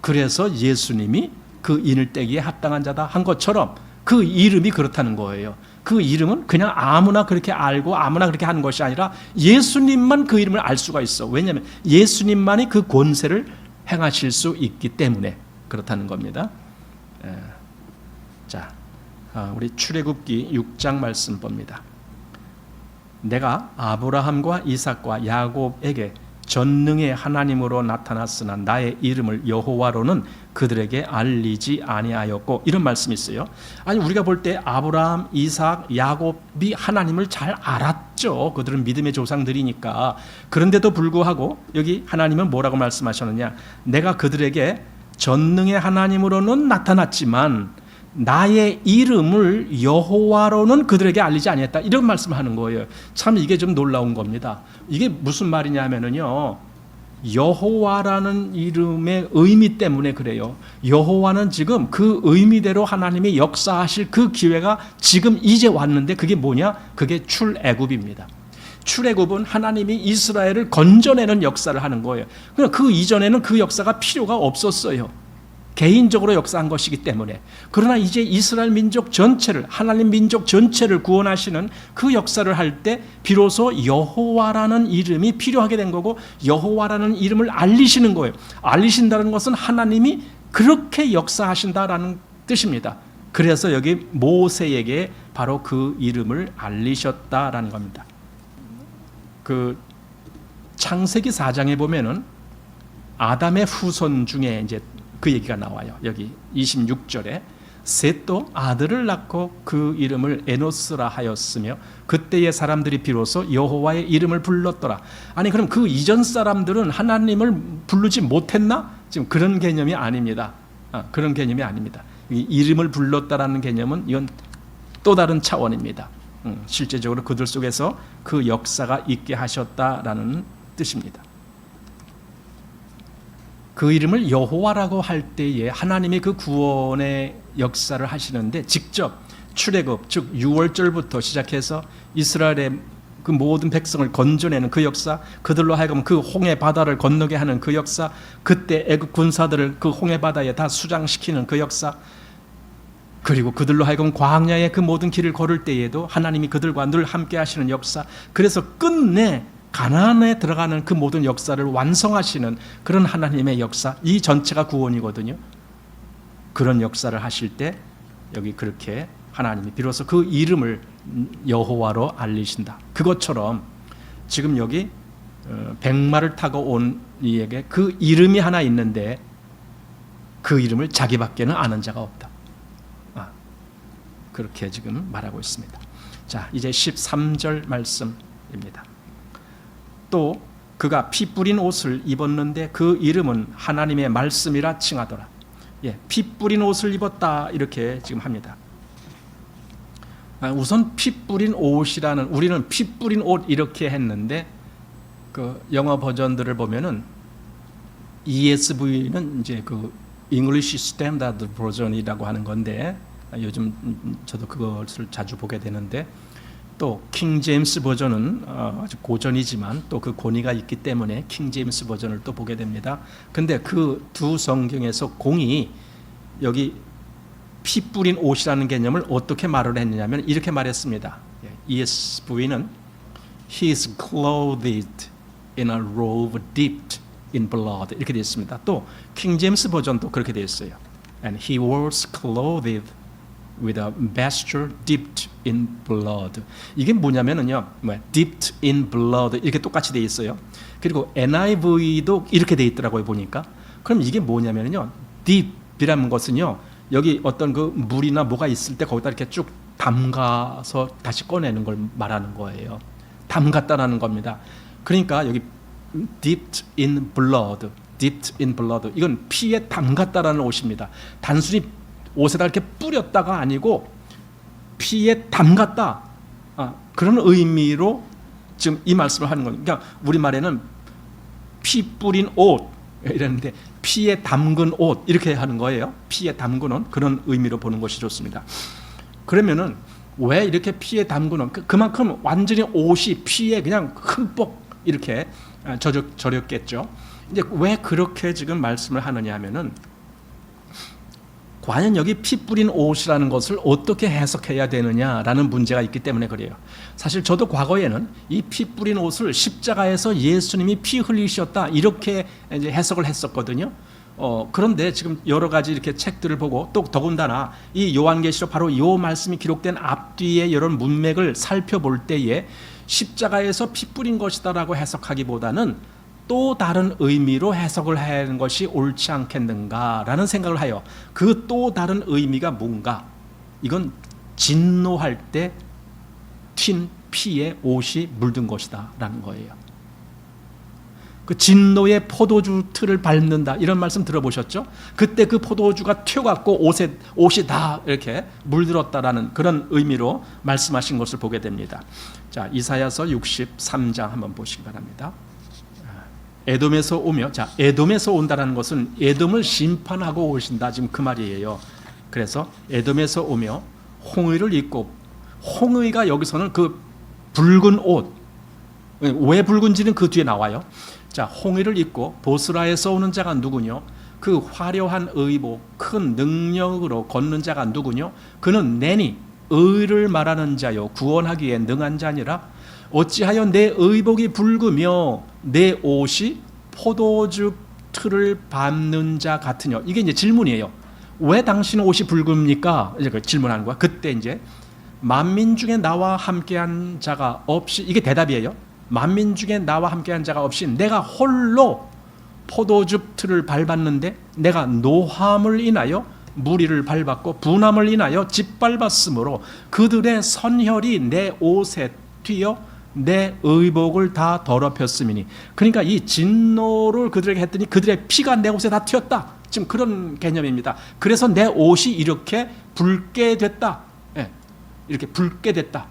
그래서 예수님이 그 인을 떼기에 합당한 자다 한 것처럼 그 이름이 그렇다는 거예요. 그 이름은 그냥 아무나 그렇게 알고 아무나 그렇게 하는 것이 아니라 예수님만 그 이름을 알 수가 있어. 왜냐하면 예수님만이 그 권세를 행하실 수 있기 때문에 그렇다는 겁니다. 자, 우리 출애굽기 6장 말씀 봅니다. 내가 아브라함과 이삭과 야곱에게 전능의 하나님으로 나타났으나 나의 이름을 여호와로는 그들에게 알리지 아니하였고 이런 말씀이 있어요. 아니 우리가 볼 때 아브라함, 이삭, 야곱이 하나님을 잘 알았죠. 그들은 믿음의 조상들이니까. 그런데도 불구하고 여기 하나님은 뭐라고 말씀하셨느냐? 내가 그들에게 전능의 하나님으로는 나타났지만 나의 이름을 여호와로는 그들에게 알리지 아니했다. 이런 말씀을 하는 거예요. 참 이게 좀 놀라운 겁니다. 이게 무슨 말이냐 하면은요, 여호와라는 이름의 의미 때문에 그래요. 여호와는 지금 그 의미대로 하나님이 역사하실 그 기회가 지금 이제 왔는데 그게 뭐냐? 그게 출애굽입니다. 출애굽은 하나님이 이스라엘을 건져내는 역사를 하는 거예요. 그러니까 그 이전에는 그 역사가 필요가 없었어요. 개인적으로 역사한 것이기 때문에. 그러나 이제 이스라엘 민족 전체를, 하나님 민족 전체를 구원하시는 그 역사를 할 때 비로소 여호와라는 이름이 필요하게 된 거고 여호와라는 이름을 알리시는 거예요. 알리신다는 것은 하나님이 그렇게 역사하신다라는 뜻입니다. 그래서 여기 모세에게 바로 그 이름을 알리셨다라는 겁니다. 그 창세기 4장에 보면은 아담의 후손 중에 이제 그 얘기가 나와요. 여기 26절에 셋도 아들을 낳고 그 이름을 에노스라 하였으며 그때의 사람들이 비로소 여호와의 이름을 불렀더라. 아니 그럼 그 이전 사람들은 하나님을 부르지 못했나? 지금 그런 개념이 아닙니다. 그런 개념이 아닙니다. 이름을 불렀다라는 개념은 이건 또 다른 차원입니다. 실제적으로 그들 속에서 그 역사가 있게 하셨다라는 뜻입니다. 그 이름을 여호와라고 할 때에 하나님이 그 구원의 역사를 하시는데 직접 출애굽 즉 6월절부터 시작해서 이스라엘의 그 모든 백성을 건져내는 그 역사, 그들로 하여금 그 홍해 바다를 건너게 하는 그 역사, 그때 애굽 군사들을 그 홍해 바다에 다 수장시키는 그 역사, 그리고 그들로 하여금 광야의 그 모든 길을 걸을 때에도 하나님이 그들과 늘 함께 하시는 역사, 그래서 끝내 가나안에 들어가는 그 모든 역사를 완성하시는 그런 하나님의 역사, 이 전체가 구원이거든요. 그런 역사를 하실 때 여기 그렇게 하나님이 비로소 그 이름을 여호와로 알리신다. 그것처럼 지금 여기 백마를 타고 온 이에게 그 이름이 하나 있는데 그 이름을 자기밖에는 아는 자가 없다. 그렇게 지금 말하고 있습니다. 자, 이제 13절 말씀입니다. 또 그가 피 뿌린 옷을 입었는데 그 이름은 하나님의 말씀이라 칭하더라. 예, 피 뿌린 옷을 입었다 이렇게 지금 합니다. 우선 피 뿌린 옷이라는, 우리는 피 뿌린 옷 이렇게 했는데 그 영어 버전들을 보면은 ESV는 이제 그 English Standard 버전이라고 하는 건데 요즘 저도 그것을 자주 보게 되는데 또 킹 제임스 버전은 아주 고전이지만 또 그 권위가 있기 때문에 킹 제임스 버전을 또 보게 됩니다. 근데 그 두 성경에서 공이 여기 피 뿌린 옷이라는 개념을 어떻게 말을 했느냐면 이렇게 말했습니다. ESV는 He is clothed in a robe dipped in blood 이렇게 되어 있습니다. 또 킹 제임스 버전도 그렇게 되어 있어요. And he was clothed with a vesture dipped in blood. 이게 뭐냐면은요, dipped in blood 이렇게 똑같이 되어 있어요. 그리고 NIV도 이렇게 되어 있더라고요 보니까. 그럼 이게 뭐냐면은요, dip이라는 것은요, 여기 어떤 그 물이나 뭐가 있을 때 거기다 이렇게 쭉 담가서 다시 꺼내는 걸 말하는 거예요. 담갔다라는 겁니다. 그러니까 여기 dipped in blood, dipped in blood 이건 피에 담갔다라는 옷입니다. 단순히 옷에다 이렇게 뿌렸다가 아니고 피에 담갔다, 그런 의미로 지금 이 말씀을 하는 겁니다. 그러니까 우리말에는 피 뿌린 옷 이랬는데 피에 담근 옷 이렇게 하는 거예요. 피에 담근 옷, 그런 의미로 보는 것이 좋습니다. 그러면은 왜 이렇게 피에 담근 옷, 그만큼 완전히 옷이 피에 그냥 흠뻑 이렇게 절였겠죠. 이제 왜 그렇게 지금 말씀을 하느냐 하면은 과연 여기 피 뿌린 옷이라는 것을 어떻게 해석해야 되느냐라는 문제가 있기 때문에 그래요. 사실 저도 과거에는 이 피 뿌린 옷을 십자가에서 예수님이 피 흘리셨다 이렇게 이제 해석을 했었거든요. 그런데 지금 여러 가지 이렇게 책들을 보고 또 더군다나 이 요한계시록 바로 이 말씀이 기록된 앞뒤의 이런 문맥을 살펴볼 때에 십자가에서 피 뿌린 것이다라고 해석하기보다는 또 다른 의미로 해석을 하는 것이 옳지 않겠는가라는 생각을 하여 그 또 다른 의미가 뭔가, 이건 진노할 때 튄 피에 옷이 물든 것이다 라는 거예요. 그 진노의 포도주 틀을 밟는다 이런 말씀 들어보셨죠? 그때 그 포도주가 튀어갖고 옷이 다 이렇게 물들었다라는 그런 의미로 말씀하신 것을 보게 됩니다. 자, 이사야서 63장 한번 보시기 바랍니다. 에돔에서 오며, 자, 에돔에서 온다라는 것은 에돔을 심판하고 오신다 지금 그 말이에요. 그래서 에돔에서 오며 홍의를 입고, 홍의가 여기서는 그 붉은 옷, 왜 붉은지는 그 뒤에 나와요. 자, 홍의를 입고 보스라에서 오는 자가 누구뇨? 그 화려한 의복, 큰 능력으로 걷는 자가 누구뇨? 그는 내니 의를 말하는 자요 구원하기에 능한 자니라. 어찌하여 내 의복이 붉으며 내 옷이 포도주 틀을 밟는 자 같으냐. 이게 이제 질문이에요. 왜 당신 옷이 붉습니까? 이제 질문하는 거야. 그때 이제 만민 중에 나와 함께한 자가 없이, 이게 대답이에요. 만민 중에 나와 함께한 자가 없이 내가 홀로 포도주 틀을 밟았는데 내가 노함을 인하여 무리를 밟았고 분함을 인하여 짓밟았으므로 그들의 선혈이 내 옷에 튀어 내 의복을 다 더럽혔음이니. 그러니까 이 진노를 그들에게 했더니 그들의 피가 내 옷에 다 튀었다. 지금 그런 개념입니다. 그래서 내 옷이 이렇게 붉게 됐다. 이렇게 붉게 됐다.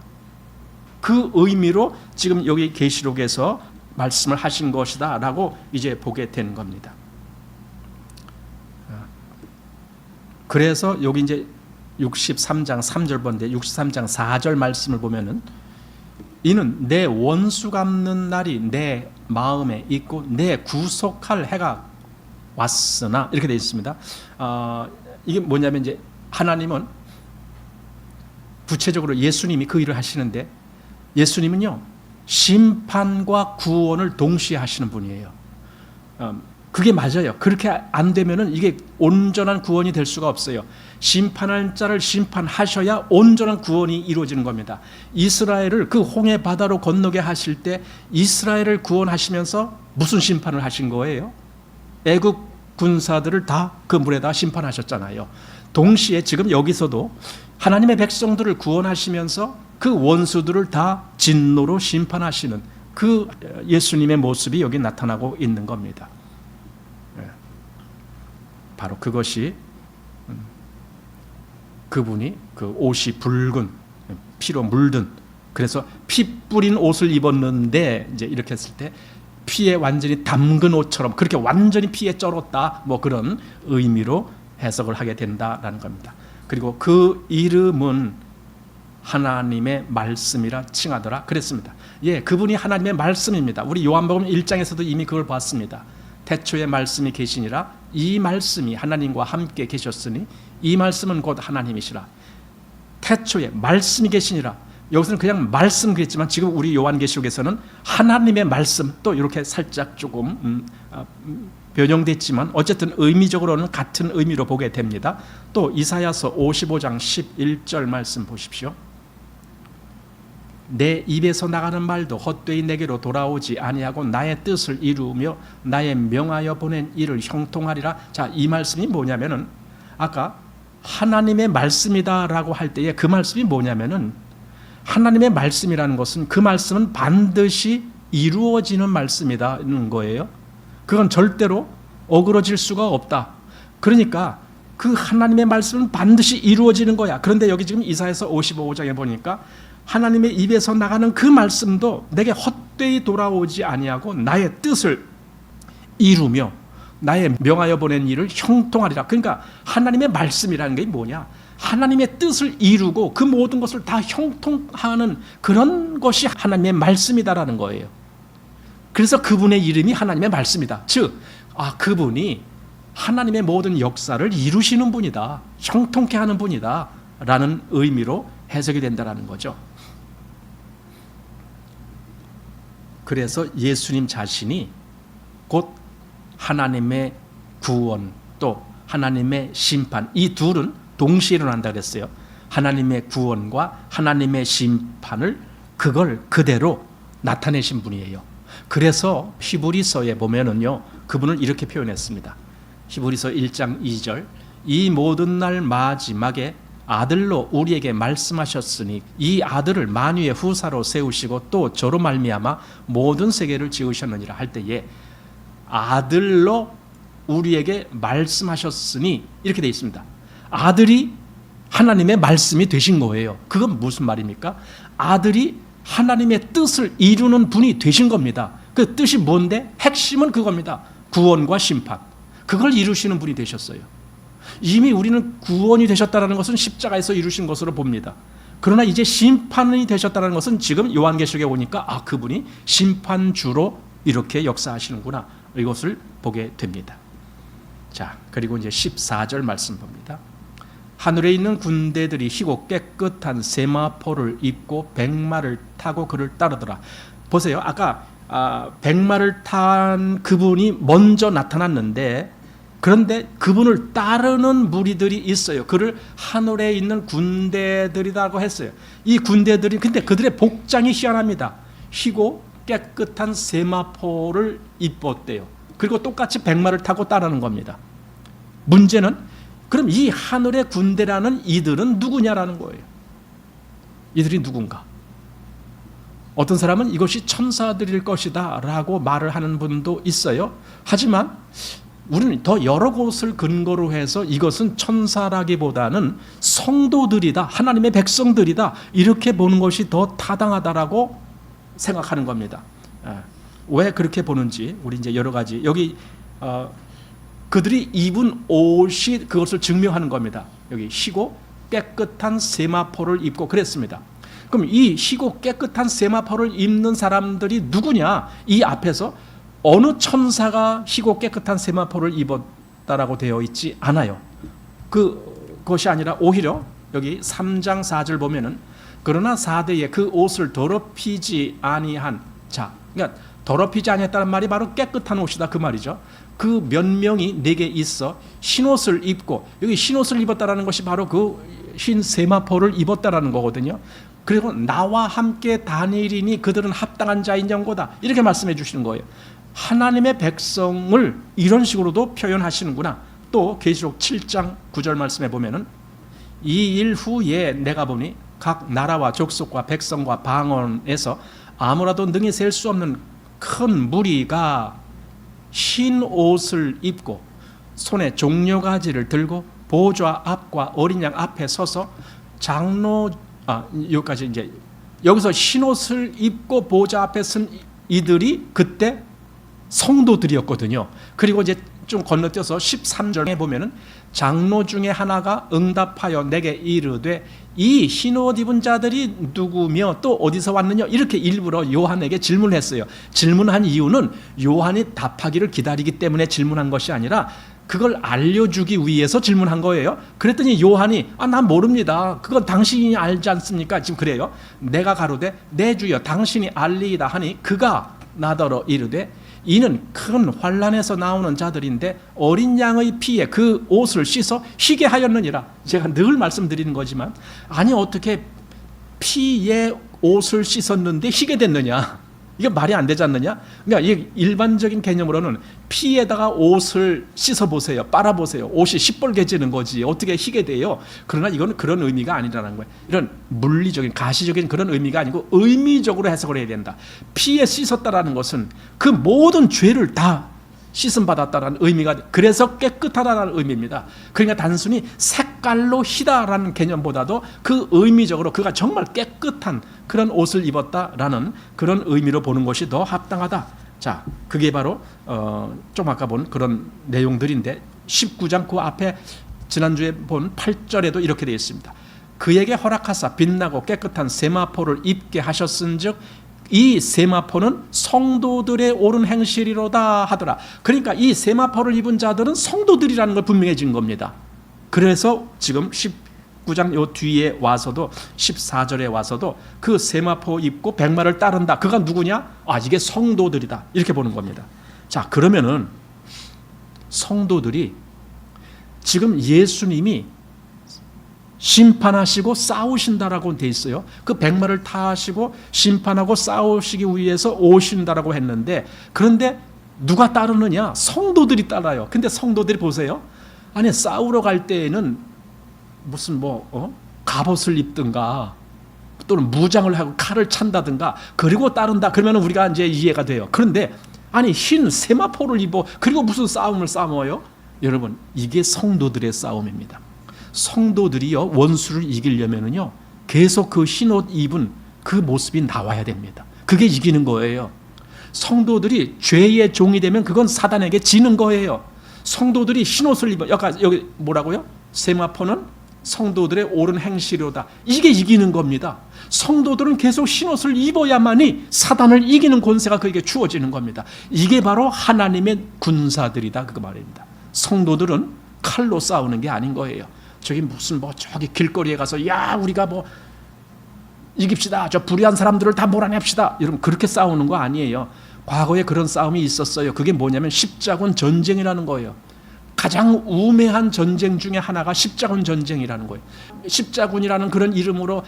그 의미로 지금 여기 계시록에서 말씀을 하신 것이다 라고 이제 보게 되는 겁니다. 그래서 여기 이제 63장 3절 본데 63장 4절 말씀을 보면은 이는 내 원수 갚는 날이 내 마음에 있고 내 구속할 해가 왔으나 이렇게 되어 있습니다. 이게 뭐냐면 이제 하나님은 구체적으로 예수님이 그 일을 하시는데 예수님은요 심판과 구원을 동시에 하시는 분이에요. 그게 맞아요. 그렇게 안 되면은 이게 온전한 구원이 될 수가 없어요. 심판할 자를 심판하셔야 온전한 구원이 이루어지는 겁니다. 이스라엘을 그 홍해 바다로 건너게 하실 때 이스라엘을 구원하시면서 무슨 심판을 하신 거예요? 애국 군사들을 다 그 물에다 심판하셨잖아요. 동시에 지금 여기서도 하나님의 백성들을 구원하시면서 그 원수들을 다 진노로 심판하시는 그 예수님의 모습이 여기 나타나고 있는 겁니다. 바로 그것이 그분이 그 옷이 붉은 피로 물든 그래서 피 뿌린 옷을 입었는데 이제 이렇게 했을 때 피에 완전히 담근 옷처럼 그렇게 완전히 피에 쩔었다 뭐 그런 의미로 해석을 하게 된다라는 겁니다. 그리고 그 이름은 하나님의 말씀이라 칭하더라 그랬습니다. 예, 그분이 하나님의 말씀입니다. 우리 요한복음 1장에서도 이미 그걸 봤습니다. 태초에 말씀이 계시니라 이 말씀이 하나님과 함께 계셨으니 이 말씀은 곧 하나님이시라. 태초에 말씀이 계시니라. 여기서는 그냥 말씀 그랬지만 지금 우리 요한계시록에서는 하나님의 말씀 또 이렇게 살짝 조금 변형됐지만 어쨌든 의미적으로는 같은 의미로 보게 됩니다. 또 이사야서 55장 11절 말씀 보십시오. 내 입에서 나가는 말도 헛되이 내게로 돌아오지 아니하고 나의 뜻을 이루며 나의 명하여 보낸 일을 형통하리라. 자, 이 말씀이 뭐냐면은 아까 하나님의 말씀이다라고 할 때에 그 말씀이 뭐냐면은 하나님의 말씀이라는 것은 그 말씀은 반드시 이루어지는 말씀이다는 거예요. 그건 절대로 어그러질 수가 없다. 그러니까 그 하나님의 말씀은 반드시 이루어지는 거야. 그런데 여기 지금 이사야서 55장에 보니까 하나님의 입에서 나가는 그 말씀도 내게 헛되이 돌아오지 아니하고 나의 뜻을 이루며 나의 명하여 보낸 일을 형통하리라. 그러니까 하나님의 말씀이라는 게 뭐냐? 하나님의 뜻을 이루고 그 모든 것을 다 형통하는 그런 것이 하나님의 말씀이다라는 거예요. 그래서 그분의 이름이 하나님의 말씀이다. 즉, 그분이 하나님의 모든 역사를 이루시는 분이다. 형통케 하는 분이다. 라는 의미로 해석이 된다는 거죠. 그래서 예수님 자신이 곧 하나님의 구원 또 하나님의 심판 이 둘은 동시에 일어난다 그랬어요. 하나님의 구원과 하나님의 심판을 그걸 그대로 나타내신 분이에요. 그래서 히브리서에 보면은요 그분을 이렇게 표현했습니다. 히브리서 1장 2절 이 모든 날 마지막에 아들로 우리에게 말씀하셨으니 이 아들을 만유의 후사로 세우시고 또 저로 말미암아 모든 세계를 지으셨느니라 할 때에 아들로 우리에게 말씀하셨으니 이렇게 되어 있습니다. 아들이 하나님의 말씀이 되신 거예요. 그건 무슨 말입니까? 아들이 하나님의 뜻을 이루는 분이 되신 겁니다. 그 뜻이 뭔데? 핵심은 그겁니다. 구원과 심판. 그걸 이루시는 분이 되셨어요. 이미 우리는 구원이 되셨다는 것은 십자가에서 이루신 것으로 봅니다. 그러나 이제 심판이 되셨다는 것은 지금 요한계시록에 오니까 그분이 심판주로 이렇게 역사하시는구나. 이것을 보게 됩니다. 자, 그리고 이제 14절 말씀 봅니다. 하늘에 있는 군대들이 희고 깨끗한 세마포를 입고 백마를 타고 그를 따르더라. 보세요. 아까 백마를 탄 그분이 먼저 나타났는데 그런데 그분을 따르는 무리들이 있어요. 그를 하늘에 있는 군대들이라고 했어요. 이 군대들이 근데 그들의 복장이 희한합니다. 희고 깨끗한 세마포를 입었대요. 그리고 똑같이 백마를 타고 따르는 겁니다. 문제는 그럼 이 하늘의 군대라는 이들은 누구냐라는 거예요. 이들이 누군가? 어떤 사람은 이것이 천사들일 것이다 라고 말을 하는 분도 있어요. 하지만 우리는 더 여러 곳을 근거로 해서 이것은 천사라기보다는 성도들이다, 하나님의 백성들이다 이렇게 보는 것이 더 타당하다라고 생각하는 겁니다. 왜 그렇게 보는지 우리 이제 여러 가지 여기 그들이 입은 옷이 그것을 증명하는 겁니다. 여기 희고 깨끗한 세마포를 입고 그랬습니다. 그럼 이 희고 깨끗한 세마포를 입는 사람들이 누구냐? 이 앞에서 어느 천사가 희고 깨끗한 세마포를 입었다라고 되어 있지 않아요. 그것이 아니라 오히려 여기 3장 4절 보면은 그러나 사대에 그 옷을 더럽히지 아니한 자, 그러니까 더럽히지 아니했다는 말이 바로 깨끗한 옷이다 그 말이죠. 그 몇 명이 내게 있어 흰옷을 입고, 여기 흰옷을 입었다라는 것이 바로 그 흰 세마포를 입었다라는 거거든요. 그리고 나와 함께 다니리니 그들은 합당한 자인 영고다, 이렇게 말씀해 주시는 거예요. 하나님의 백성을 이런 식으로도 표현하시는구나. 또 계시록 7장 9절 말씀해 보면은 이 일 후에 내가 보니 각 나라와 족속과 백성과 방언에서 아무라도 능히 셀 수 없는 큰 무리가 흰 옷을 입고 손에 종려가지를 들고 보좌 앞과 어린 양 앞에 서서 여기까지 이제 여기서 흰 옷을 입고 보좌 앞에 선 이들이 그때 성도들이었거든요. 그리고 이제 좀 건너뛰어서 13절에 보면은 장로 중에 하나가 응답하여 내게 이르되 이 흰옷 입은 자들이 누구며 또 어디서 왔느냐, 이렇게 일부러 요한에게 질문했어요. 질문한 이유는 요한이 답하기를 기다리기 때문에 질문한 것이 아니라 그걸 알려주기 위해서 질문한 거예요. 그랬더니 요한이 난 모릅니다. 그건 당신이 알지 않습니까? 지금 그래요. 내가 가로되 내 주여 당신이 알리이다 하니 그가 나더러 이르되 이는 큰 환난에서 나오는 자들인데 어린 양의 피에 그 옷을 씻어 희게 하였느니라. 제가 늘 말씀드리는 거지만 아니 어떻게 피에 옷을 씻었는데 희게 됐느냐, 이게 말이 안 되지 않느냐. 그러니까 이 일반적인 개념으로는 피에다가 옷을 씻어 보세요, 빨아 보세요, 옷이 시뻘개지는 거지 어떻게 희게 돼요. 그러나 이건 그런 의미가 아니라는 거예요. 이런 물리적인 가시적인 그런 의미가 아니고 의미적으로 해석을 해야 된다. 피에 씻었다라는 것은 그 모든 죄를 다 씻음 받았다라는 의미가, 그래서 깨끗하다라는 의미입니다. 그러니까 단순히 색깔로 희다라는 개념보다도 그 의미적으로 그가 정말 깨끗한 그런 옷을 입었다라는 그런 의미로 보는 것이 더 합당하다. 자, 그게 바로 좀 아까 본 그런 내용들인데 19장 그 앞에 지난주에 본 8절에도 이렇게 되어 있습니다. 그에게 허락하사 빛나고 깨끗한 세마포를 입게 하셨은즉 이 세마포는 성도들의 옳은 행실이로다 하더라. 그러니까 이 세마포를 입은 자들은 성도들이라는 걸 분명해진 겁니다. 그래서 지금 19장 요 뒤에 와서도 14절에 와서도 그 세마포 입고 백마를 따른다. 그가 누구냐? 이게 성도들이다. 이렇게 보는 겁니다. 자, 그러면은 성도들이 지금 예수님이 심판하시고 싸우신다라고 돼 있어요. 그 백마를 타시고 심판하고 싸우시기 위해서 오신다라고 했는데, 그런데 누가 따르느냐? 성도들이 따라요. 근데 성도들이 보세요. 아니 싸우러 갈 때에는 무슨 갑옷을 입든가 또는 무장을 하고 칼을 찬다든가 그리고 따른다. 그러면 우리가 이제 이해가 돼요. 그런데 아니 흰 세마포를 입어 그리고 무슨 싸움을 싸워요? 여러분, 이게 성도들의 싸움입니다. 성도들이요 원수를 이기려면은요 계속 그 흰옷 입은 그 모습이 나와야 됩니다. 그게 이기는 거예요. 성도들이 죄의 종이 되면 그건 사단에게 지는 거예요. 성도들이 흰옷을 입어 여기 뭐라고요? 세마포는 성도들의 옳은 행실이로다. 이게 이기는 겁니다. 성도들은 계속 흰옷을 입어야만이 사단을 이기는 권세가 그에게 주어지는 겁니다. 이게 바로 하나님의 군사들이다 그 말입니다. 성도들은 칼로 싸우는 게 아닌 거예요. 저기 무슨 저기 길거리에 가서 우리가 이깁시다, 저 불의한 사람들을 다 몰아냅시다, 여러분 그렇게 싸우는 거 아니에요. 과거에 그런 싸움이 있었어요. 그게 뭐냐면 십자군 전쟁이라는 거예요. 가장 우매한 전쟁 중에 하나가 십자군 전쟁이라는 거예요. 십자군이라는 그런 이름으로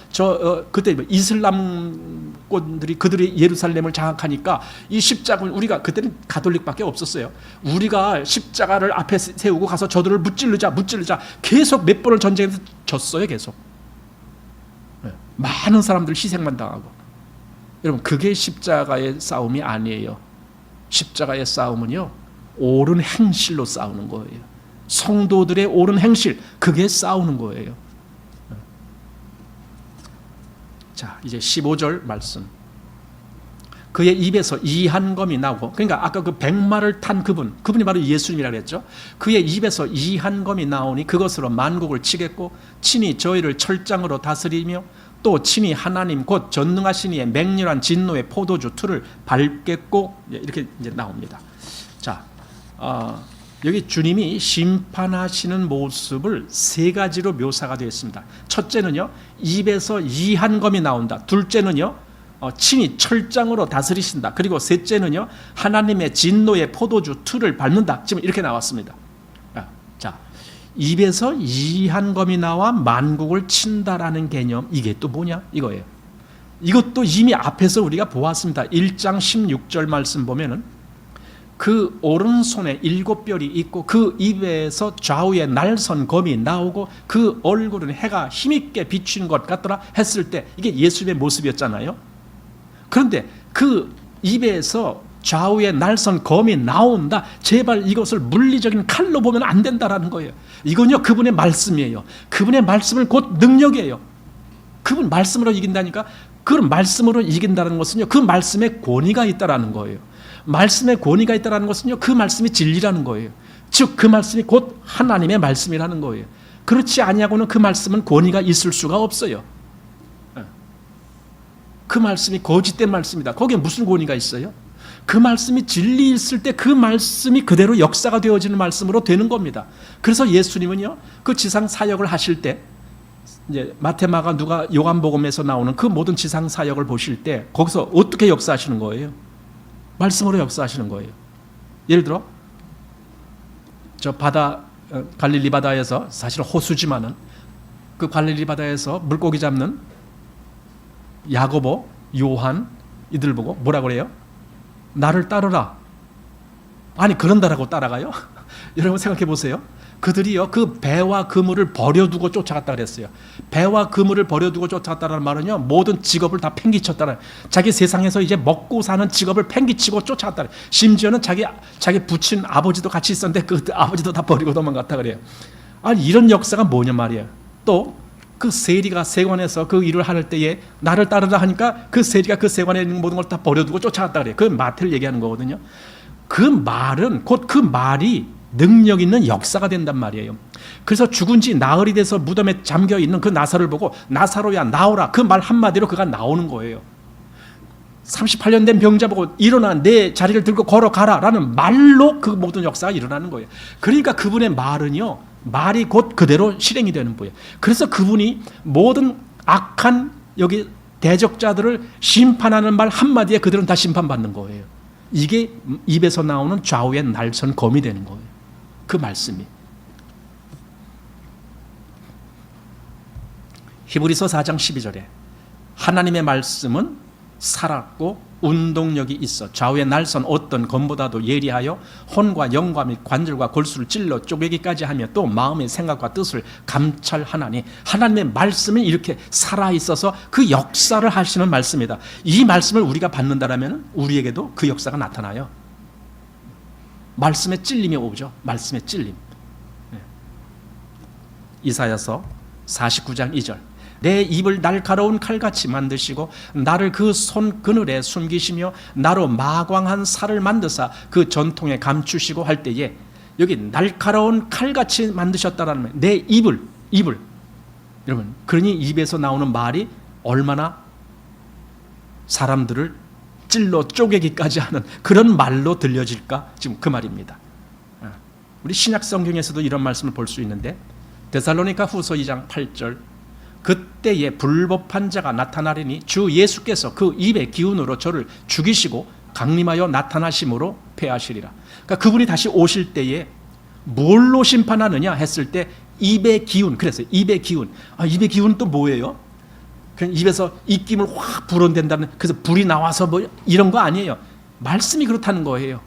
그때 이슬람권들이 그들이 예루살렘을 장악하니까 이 십자군, 우리가 그때는 가톨릭밖에 없었어요. 우리가 십자가를 앞에 세우고 가서 저들을 무찌르자 계속 몇 번을 전쟁에서 졌어요. 계속 많은 사람들 희생만 당하고. 여러분 그게 십자가의 싸움이 아니에요. 십자가의 싸움은요 옳은 행실로 싸우는 거예요. 성도들의 옳은 행실, 그게 싸우는 거예요. 자, 이제 15절 말씀. 그의 입에서 이한검이 나오고, 그러니까 아까 그 백마를 탄 그분이 바로 예수님이라고 했죠. 그의 입에서 이한검이 나오니 그것으로 만국을 치겠고 친히 저희를 철장으로 다스리며 또 친히 하나님 곧 전능하신 이의 맹렬한 진노의 포도주 틀을 밟겠고, 이렇게 이제 나옵니다. 자, 여기 주님이 심판하시는 모습을 세 가지로 묘사가 되어 있습니다. 첫째는요, 입에서 이한검이 나온다. 둘째는요, 친히 철장으로 다스리신다. 그리고 셋째는요, 하나님의 진노의 포도주 틀을 밟는다. 지금 이렇게 나왔습니다. 자, 입에서 이한검이 나와 만국을 친다라는 개념, 이게 또 뭐냐? 이거예요. 이것도 이미 앞에서 우리가 보았습니다. 1장 16절 말씀 보면은 그 오른손에 7뼈리 있고 그 입에서 좌우에 날선 검이 나오고 그 얼굴은 해가 힘있게 비추는 것 같더라 했을 때 이게 예수님의 모습이었잖아요. 그런데 그 입에서 좌우에 날선 검이 나온다. 제발 이것을 물리적인 칼로 보면 안 된다라는 거예요. 이건요, 그분의 말씀이에요. 그분의 말씀은 곧 능력이에요. 그분 말씀으로 이긴다니까. 그 말씀으로 이긴다는 것은요, 그 말씀에 권위가 있다라는 거예요. 말씀에 권위가 있다는 것은요, 그 말씀이 진리라는 거예요. 즉 그 말씀이 곧 하나님의 말씀이라는 거예요. 그렇지 아니하고는 그 말씀은 권위가 있을 수가 없어요. 그 말씀이 거짓된 말씀이다. 거기에 무슨 권위가 있어요? 그 말씀이 진리 있을 때 그 말씀이 그대로 역사가 되어지는 말씀으로 되는 겁니다. 그래서 예수님은요, 그 지상 사역을 하실 때 이제 마태, 마가, 누가, 요한복음에서 나오는 그 모든 지상 사역을 보실 때 거기서 어떻게 역사하시는 거예요? 말씀으로 역사하시는 거예요. 예를 들어 저 바다, 갈릴리 바다에서, 사실 호수지만은 그 갈릴리 바다에서 물고기 잡는 야고보, 요한 이들 보고 뭐라 그래요? 나를 따르라. 아니 그런다라고 따라가요? 여러분 생각해 보세요. 그들이요, 그 배와 그물을 버려두고 쫓아갔다 그랬어요. 배와 그물을 버려두고 쫓아갔다는 말은요, 모든 직업을 다 팽개쳤다는, 자기 세상에서 이제 먹고 사는 직업을 팽개치고 쫓아갔다. 심지어는 자기 부친 아버지도 같이 있었는데 그 아버지도 다 버리고 도망갔다 그래요. 아니 이런 역사가 뭐냐 말이에요. 또 그 세리가 세관에서 그 일을 할 때에 나를 따르라 하니까 그 세리가 그 세관에 있는 모든 걸 다 버려두고 쫓아갔다 그래요. 그 마태를 얘기하는 거거든요. 그 말은 곧 그 말이 능력 있는 역사가 된단 말이에요. 그래서 죽은 지 나흘이 돼서 무덤에 잠겨 있는 그 나사로를 보고 나사로야 나오라, 그 말 한마디로 그가 나오는 거예요. 38년 된 병자 보고 일어나 내 자리를 들고 걸어가라 라는 말로 그 모든 역사가 일어나는 거예요. 그러니까 그분의 말은요, 말이 곧 그대로 실행이 되는 거예요. 그래서 그분이 모든 악한 여기 대적자들을 심판하는 말 한마디에 그들은 다 심판받는 거예요. 이게 입에서 나오는 좌우의 날선 검이 되는 거예요. 그 말씀이. 히브리서 4장 12절에 하나님의 말씀은 살았고 운동력이 있어 좌우의 날선 어떤 검보다도 예리하여 혼과 영과 및 관절과 골수를 찔러 쪼개기까지 하며 또 마음의 생각과 뜻을 감찰하나니, 하나님의 말씀은 이렇게 살아있어서 그 역사를 하시는 말씀이다. 이 말씀을 우리가 받는다라면 우리에게도 그 역사가 나타나요. 말씀의 찔림이 오죠. 말씀의 찔림. 이사야서 49장 2절 내 입을 날카로운 칼같이 만드시고 나를 그 손 그늘에 숨기시며 나로 마광한 살을 만드사 그 전통에 감추시고 할 때에, 여기 날카로운 칼같이 만드셨다라는 말, 내 입을 여러분, 그러니 입에서 나오는 말이 얼마나 사람들을 찔러 쪼개기까지 하는 그런 말로 들려질까, 지금 그 말입니다. 우리 신약 성경에서도 이런 말씀을 볼 수 있는데 데살로니가 후서 2장 8절 그때에 불법한 자가 나타나리니 주 예수께서 그 입의 기운으로 저를 죽이시고 강림하여 나타나심으로 패하시리라. 그러니까 그분이 다시 오실 때에 뭘로 심판하느냐 했을 때 입의 기운. 그래서 입의 기운. 입의 기운은 또 뭐예요? 그냥 입에서 입김을 확 불어댄다는, 그래서 불이 나와서 뭐 이런 거 아니에요. 말씀이 그렇다는 거예요.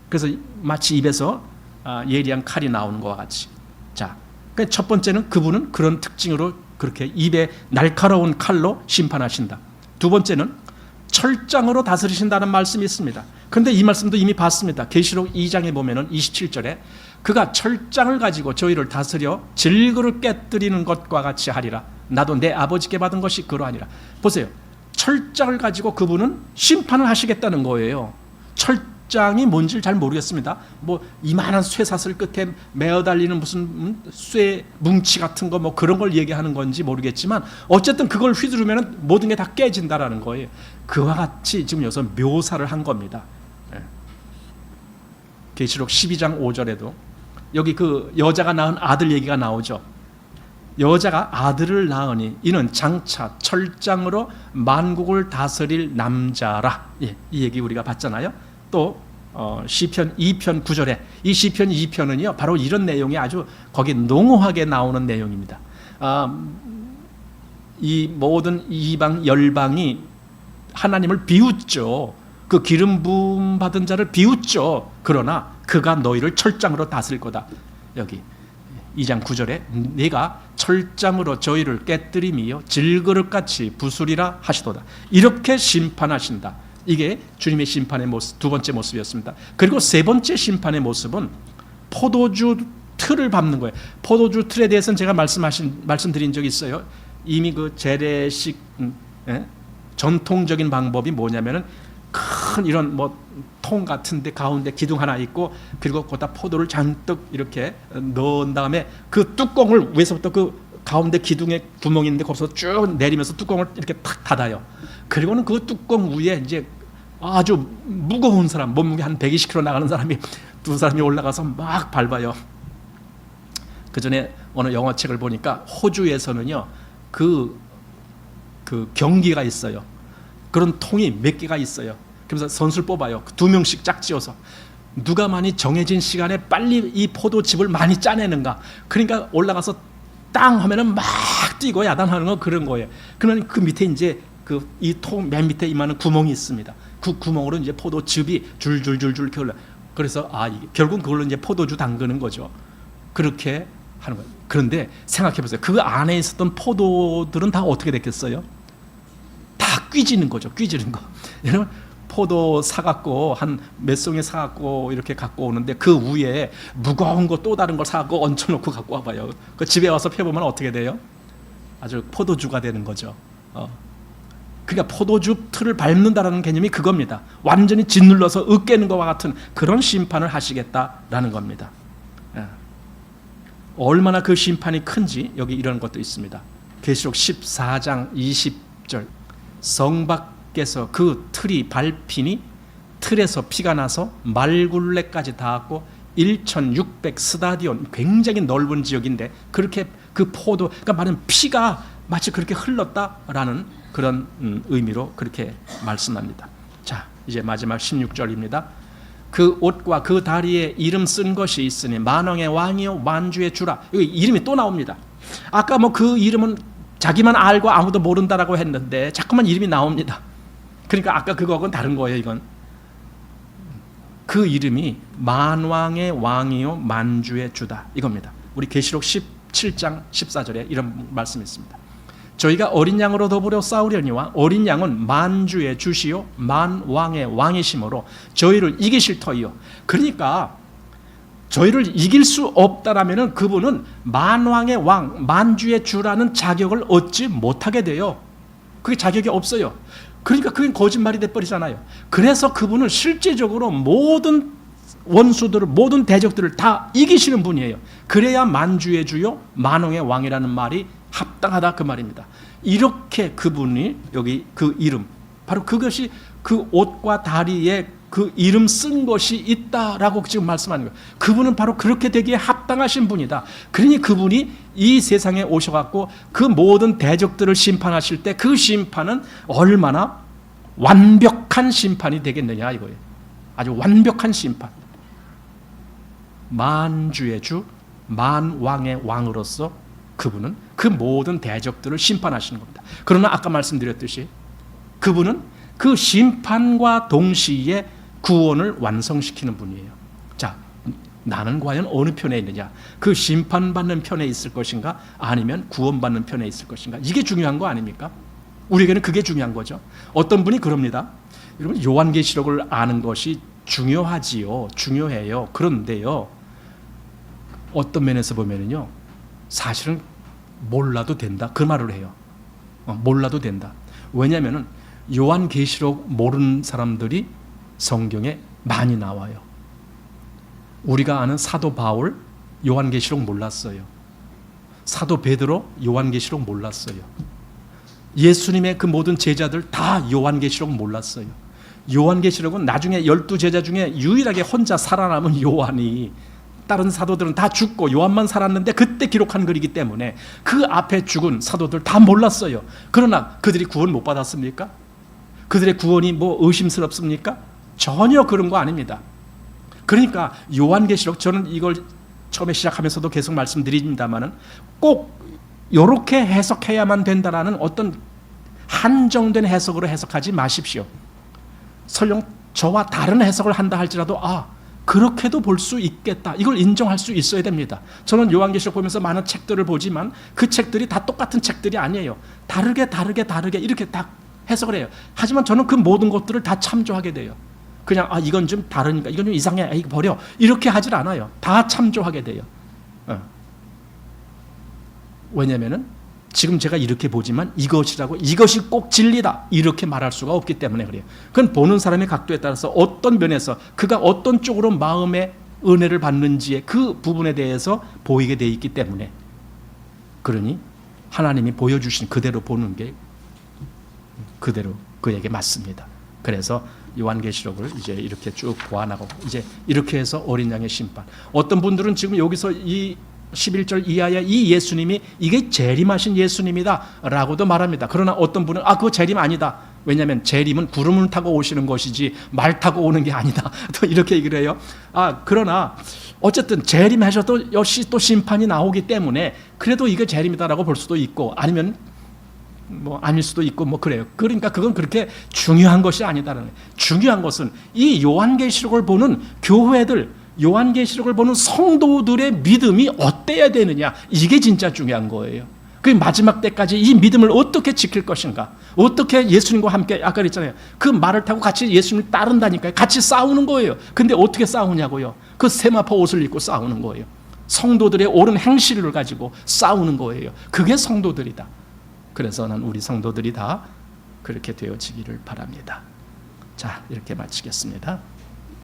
그래서 마치 입에서 예리한 칼이 나오는 것과 같이. 자, 그러니까 첫 번째는 그분은 그런 특징으로 그렇게 입에 날카로운 칼로 심판하신다. 두 번째는 철장으로 다스리신다는 말씀이 있습니다. 그런데 이 말씀도 이미 봤습니다. 계시록 2장에 보면은 27절에 그가 철장을 가지고 저희를 다스려 질그를 깨뜨리는 것과 같이 하리라. 나도 내 아버지께 받은 것이 그러하니라. 보세요. 철장을 가지고 그분은 심판을 하시겠다는 거예요. 철장이 뭔지 잘 모르겠습니다. 뭐 이만한 쇠사슬 끝에 매어 달리는 무슨 쇠 뭉치 같은 거 뭐 그런 걸 얘기하는 건지 모르겠지만 어쨌든 그걸 휘두르면 모든 게 다 깨진다라는 거예요. 그와 같이 지금 여기서 묘사를 한 겁니다. 계시록 12장 5절에도 여기 그 여자가 낳은 아들 얘기가 나오죠. 여자가 아들을 낳으니 이는 장차 철장으로 만국을 다스릴 남자라. 이 얘기 우리가 봤잖아요. 또 시편 2편 9절에 이 시편 2편은요 바로 이런 내용이 아주 거기 농후하게 나오는 내용입니다. 이 모든 이방 열방이 하나님을 비웃죠. 그 기름 부음 받은 자를 비웃죠. 그러나 그가 너희를 철장으로 다스릴 거다. 여기 2장 9절에 내가 철장으로 저희를 깨뜨리며 질그릇같이 부수리라 하시도다. 이렇게 심판하신다. 이게 주님의 심판의 모습, 두 번째 모습이었습니다. 그리고 세 번째 심판의 모습은 포도주 틀을 밟는 거예요. 포도주 틀에 대해서는 제가 말씀드린 적이 있어요. 이미 그 재래식 전통적인 방법이 뭐냐면은 큰 이런 뭐 통 같은데 가운데 기둥 하나 있고 그리고 거기다 포도를 잔뜩 이렇게 넣은 다음에 그 뚜껑을 위에서부터 그 가운데 기둥에 구멍이 있는데 거기서 쭉 내리면서 뚜껑을 이렇게 탁 닫아요. 그리고는 그 뚜껑 위에 이제 아주 무거운 사람, 몸무게 한 120kg 나가는 사람이 두 사람이 올라가서 막 밟아요. 그 전에 어느 영어 책을 보니까 호주에서는요 그 경기가 있어요. 그런 통이 몇 개가 있어요. 그래서 선수를 뽑아요. 두 명씩 짝지어서 누가 많이 정해진 시간에 빨리 이 포도즙을 많이 짜내는가. 그러니까 올라가서 땅 하면은 막 뛰고 야단하는 거 그런 거예요. 그러면 그 밑에 이제 그 이 통 맨 밑에 이만한 구멍이 있습니다. 그 구멍으로 이제 포도즙이 줄줄줄줄 이렇게 흘러. 그래서 결국 그걸로 이제 포도주 담그는 거죠. 그렇게 하는 거예요. 그런데 생각해 보세요. 그 안에 있었던 포도들은 다 어떻게 됐겠어요? 다 뀌지는 거죠. 뀌지는 거. 여러분 포도 사갖고 한 몇 송이 사갖고 이렇게 갖고 오는데 그 위에 무거운 거 또 다른 걸 사갖고 얹혀놓고 갖고 와봐요. 그 집에 와서 펴보면 어떻게 돼요? 아주 포도주가 되는 거죠. 그러니까 포도주 틀을 밟는다라는 개념이 그겁니다. 완전히 짓눌러서 으깨는 것과 같은 그런 심판을 하시겠다라는 겁니다. 얼마나 그 심판이 큰지 여기 이런 것도 있습니다. 계시록 14장 20절 성 밖에서 그 틀이 밟히니 틀에서 피가 나서 말굴레까지 닿았고 1600 스타디온 굉장히 넓은 지역인데 그렇게 그 포도 그러니까 말은 피가 마치 그렇게 흘렀다라는 그런 의미로 그렇게 말씀합니다. 자 이제 마지막 16절입니다. 그 옷과 그 다리에 이름 쓴 것이 있으니 만왕의 왕이요 만주의 주라. 여기 이름이 또 나옵니다. 아까 뭐 그 이름은 자기만 알고 아무도 모른다라고 했는데 자꾸만 이름이 나옵니다. 그러니까 아까 그거하고는 다른 거예요. 이건 그 이름이 만왕의 왕이요 만주의 주다 이겁니다. 우리 계시록 17장 14절에 이런 말씀이 있습니다. 저희가 어린 양으로 더불어 싸우려니와 어린 양은 만주의 주시요 만왕의 왕이심으로 저희를 이기실 터이요. 그러니까 저희를 이길 수 없다라면은 그분은 만왕의 왕, 만주의 주라는 자격을 얻지 못하게 돼요. 그게 자격이 없어요. 그러니까 그게 거짓말이 돼버리잖아요. 그래서 그분은 실제적으로 모든 원수들을 모든 대적들을 다 이기시는 분이에요. 그래야 만주의 주요 만왕의 왕이라는 말이 합당하다 그 말입니다. 이렇게 그분이 여기 그 이름 바로 그것이 그 옷과 다리에 그 이름 쓴 것이 있다라고 지금 말씀하는 거예요. 그분은 바로 그렇게 되기에 합당하신 분이다. 그러니 그분이 이 세상에 오셔갖고 그 모든 대적들을 심판하실 때 그 심판은 얼마나 완벽한 심판이 되겠느냐 이거예요. 아주 완벽한 심판. 만주의 주, 만왕의 왕으로서 그분은 그 모든 대적들을 심판하시는 겁니다. 그러나 아까 말씀드렸듯이 그분은 그 심판과 동시에 구원을 완성시키는 분이에요. 자, 나는 과연 어느 편에 있느냐? 그 심판받는 편에 있을 것인가? 아니면 구원받는 편에 있을 것인가? 이게 중요한 거 아닙니까? 우리에게는 그게 중요한 거죠. 어떤 분이 그럽니다. 여러분 요한계시록을 아는 것이 중요하지요. 중요해요. 그런데요. 어떤 면에서 보면은요. 사실은 몰라도 된다. 그 말을 해요. 몰라도 된다. 왜냐하면은 요한계시록 모르는 사람들이 성경에 많이 나와요. 우리가 아는 사도 바울 요한계시록 몰랐어요. 사도 베드로 요한계시록 몰랐어요. 예수님의 그 모든 제자들 다 요한계시록 몰랐어요. 요한계시록은 나중에 12제자 중에 유일하게 혼자 살아남은 요한이, 다른 사도들은 다 죽고 요한만 살았는데 그때 기록한 글이기 때문에 그 앞에 죽은 사도들 다 몰랐어요. 그러나 그들이 구원 못 받았습니까? 그들의 구원이 뭐 의심스럽습니까? 전혀 그런 거 아닙니다. 그러니까 요한계시록, 저는 이걸 처음에 시작하면서도 계속 말씀드립니다만은 꼭 이렇게 해석해야만 된다라는 어떤 한정된 해석으로 해석하지 마십시오. 설령 저와 다른 해석을 한다 할지라도 그렇게도 볼 수 있겠다, 이걸 인정할 수 있어야 됩니다. 저는 요한계시록 보면서 많은 책들을 보지만 그 책들이 다 똑같은 책들이 아니에요. 다르게 이렇게 딱 해석을 해요. 하지만 저는 그 모든 것들을 다 참조하게 돼요. 그냥 이건 좀 다르니까, 이건 좀 이상해, 이거 버려, 이렇게 하질 않아요. 다 참조하게 돼요. 왜냐면은 지금 제가 이렇게 보지만 이것이 꼭 진리다 이렇게 말할 수가 없기 때문에 그래요. 그건 보는 사람의 각도에 따라서 어떤 면에서 그가 어떤 쪽으로 마음의 은혜를 받는지의 그 부분에 대해서 보이게 돼 있기 때문에, 그러니 하나님이 보여주신 그대로 보는 게 그대로 그에게 맞습니다. 그래서 요한계시록을 이제 이렇게 쭉 보아나가고, 이제 이렇게 해서 어린 양의 심판. 어떤 분들은 지금 여기서 이 11절 이하의 이 예수님이 이게 재림하신 예수님이다 라고도 말합니다. 그러나 어떤 분은 그거 재림 아니다, 왜냐하면 재림은 구름을 타고 오시는 것이지 말 타고 오는 게 아니다, 또 이렇게 얘기를 해요. 그러나 어쨌든 재림하셔도 역시 또 심판이 나오기 때문에 그래도 이게 재림이다라고 볼 수도 있고, 아니면 뭐 아닐 수도 있고 뭐 그래요. 그러니까 그건 그렇게 중요한 것이 아니다라는 거예요. 중요한 것은 이 요한계시록을 보는 교회들, 요한계시록을 보는 성도들의 믿음이 어때야 되느냐, 이게 진짜 중요한 거예요. 그 마지막 때까지 이 믿음을 어떻게 지킬 것인가, 어떻게 예수님과 함께, 아까 그랬잖아요, 그 말을 타고 같이 예수님을 따른다니까요. 같이 싸우는 거예요. 근데 어떻게 싸우냐고요? 그 세마포 옷을 입고 싸우는 거예요. 성도들의 옳은 행실을 가지고 싸우는 거예요. 그게 성도들이다. 그래서 난 우리 성도들이 다 그렇게 되어지기를 바랍니다. 자, 이렇게 마치겠습니다.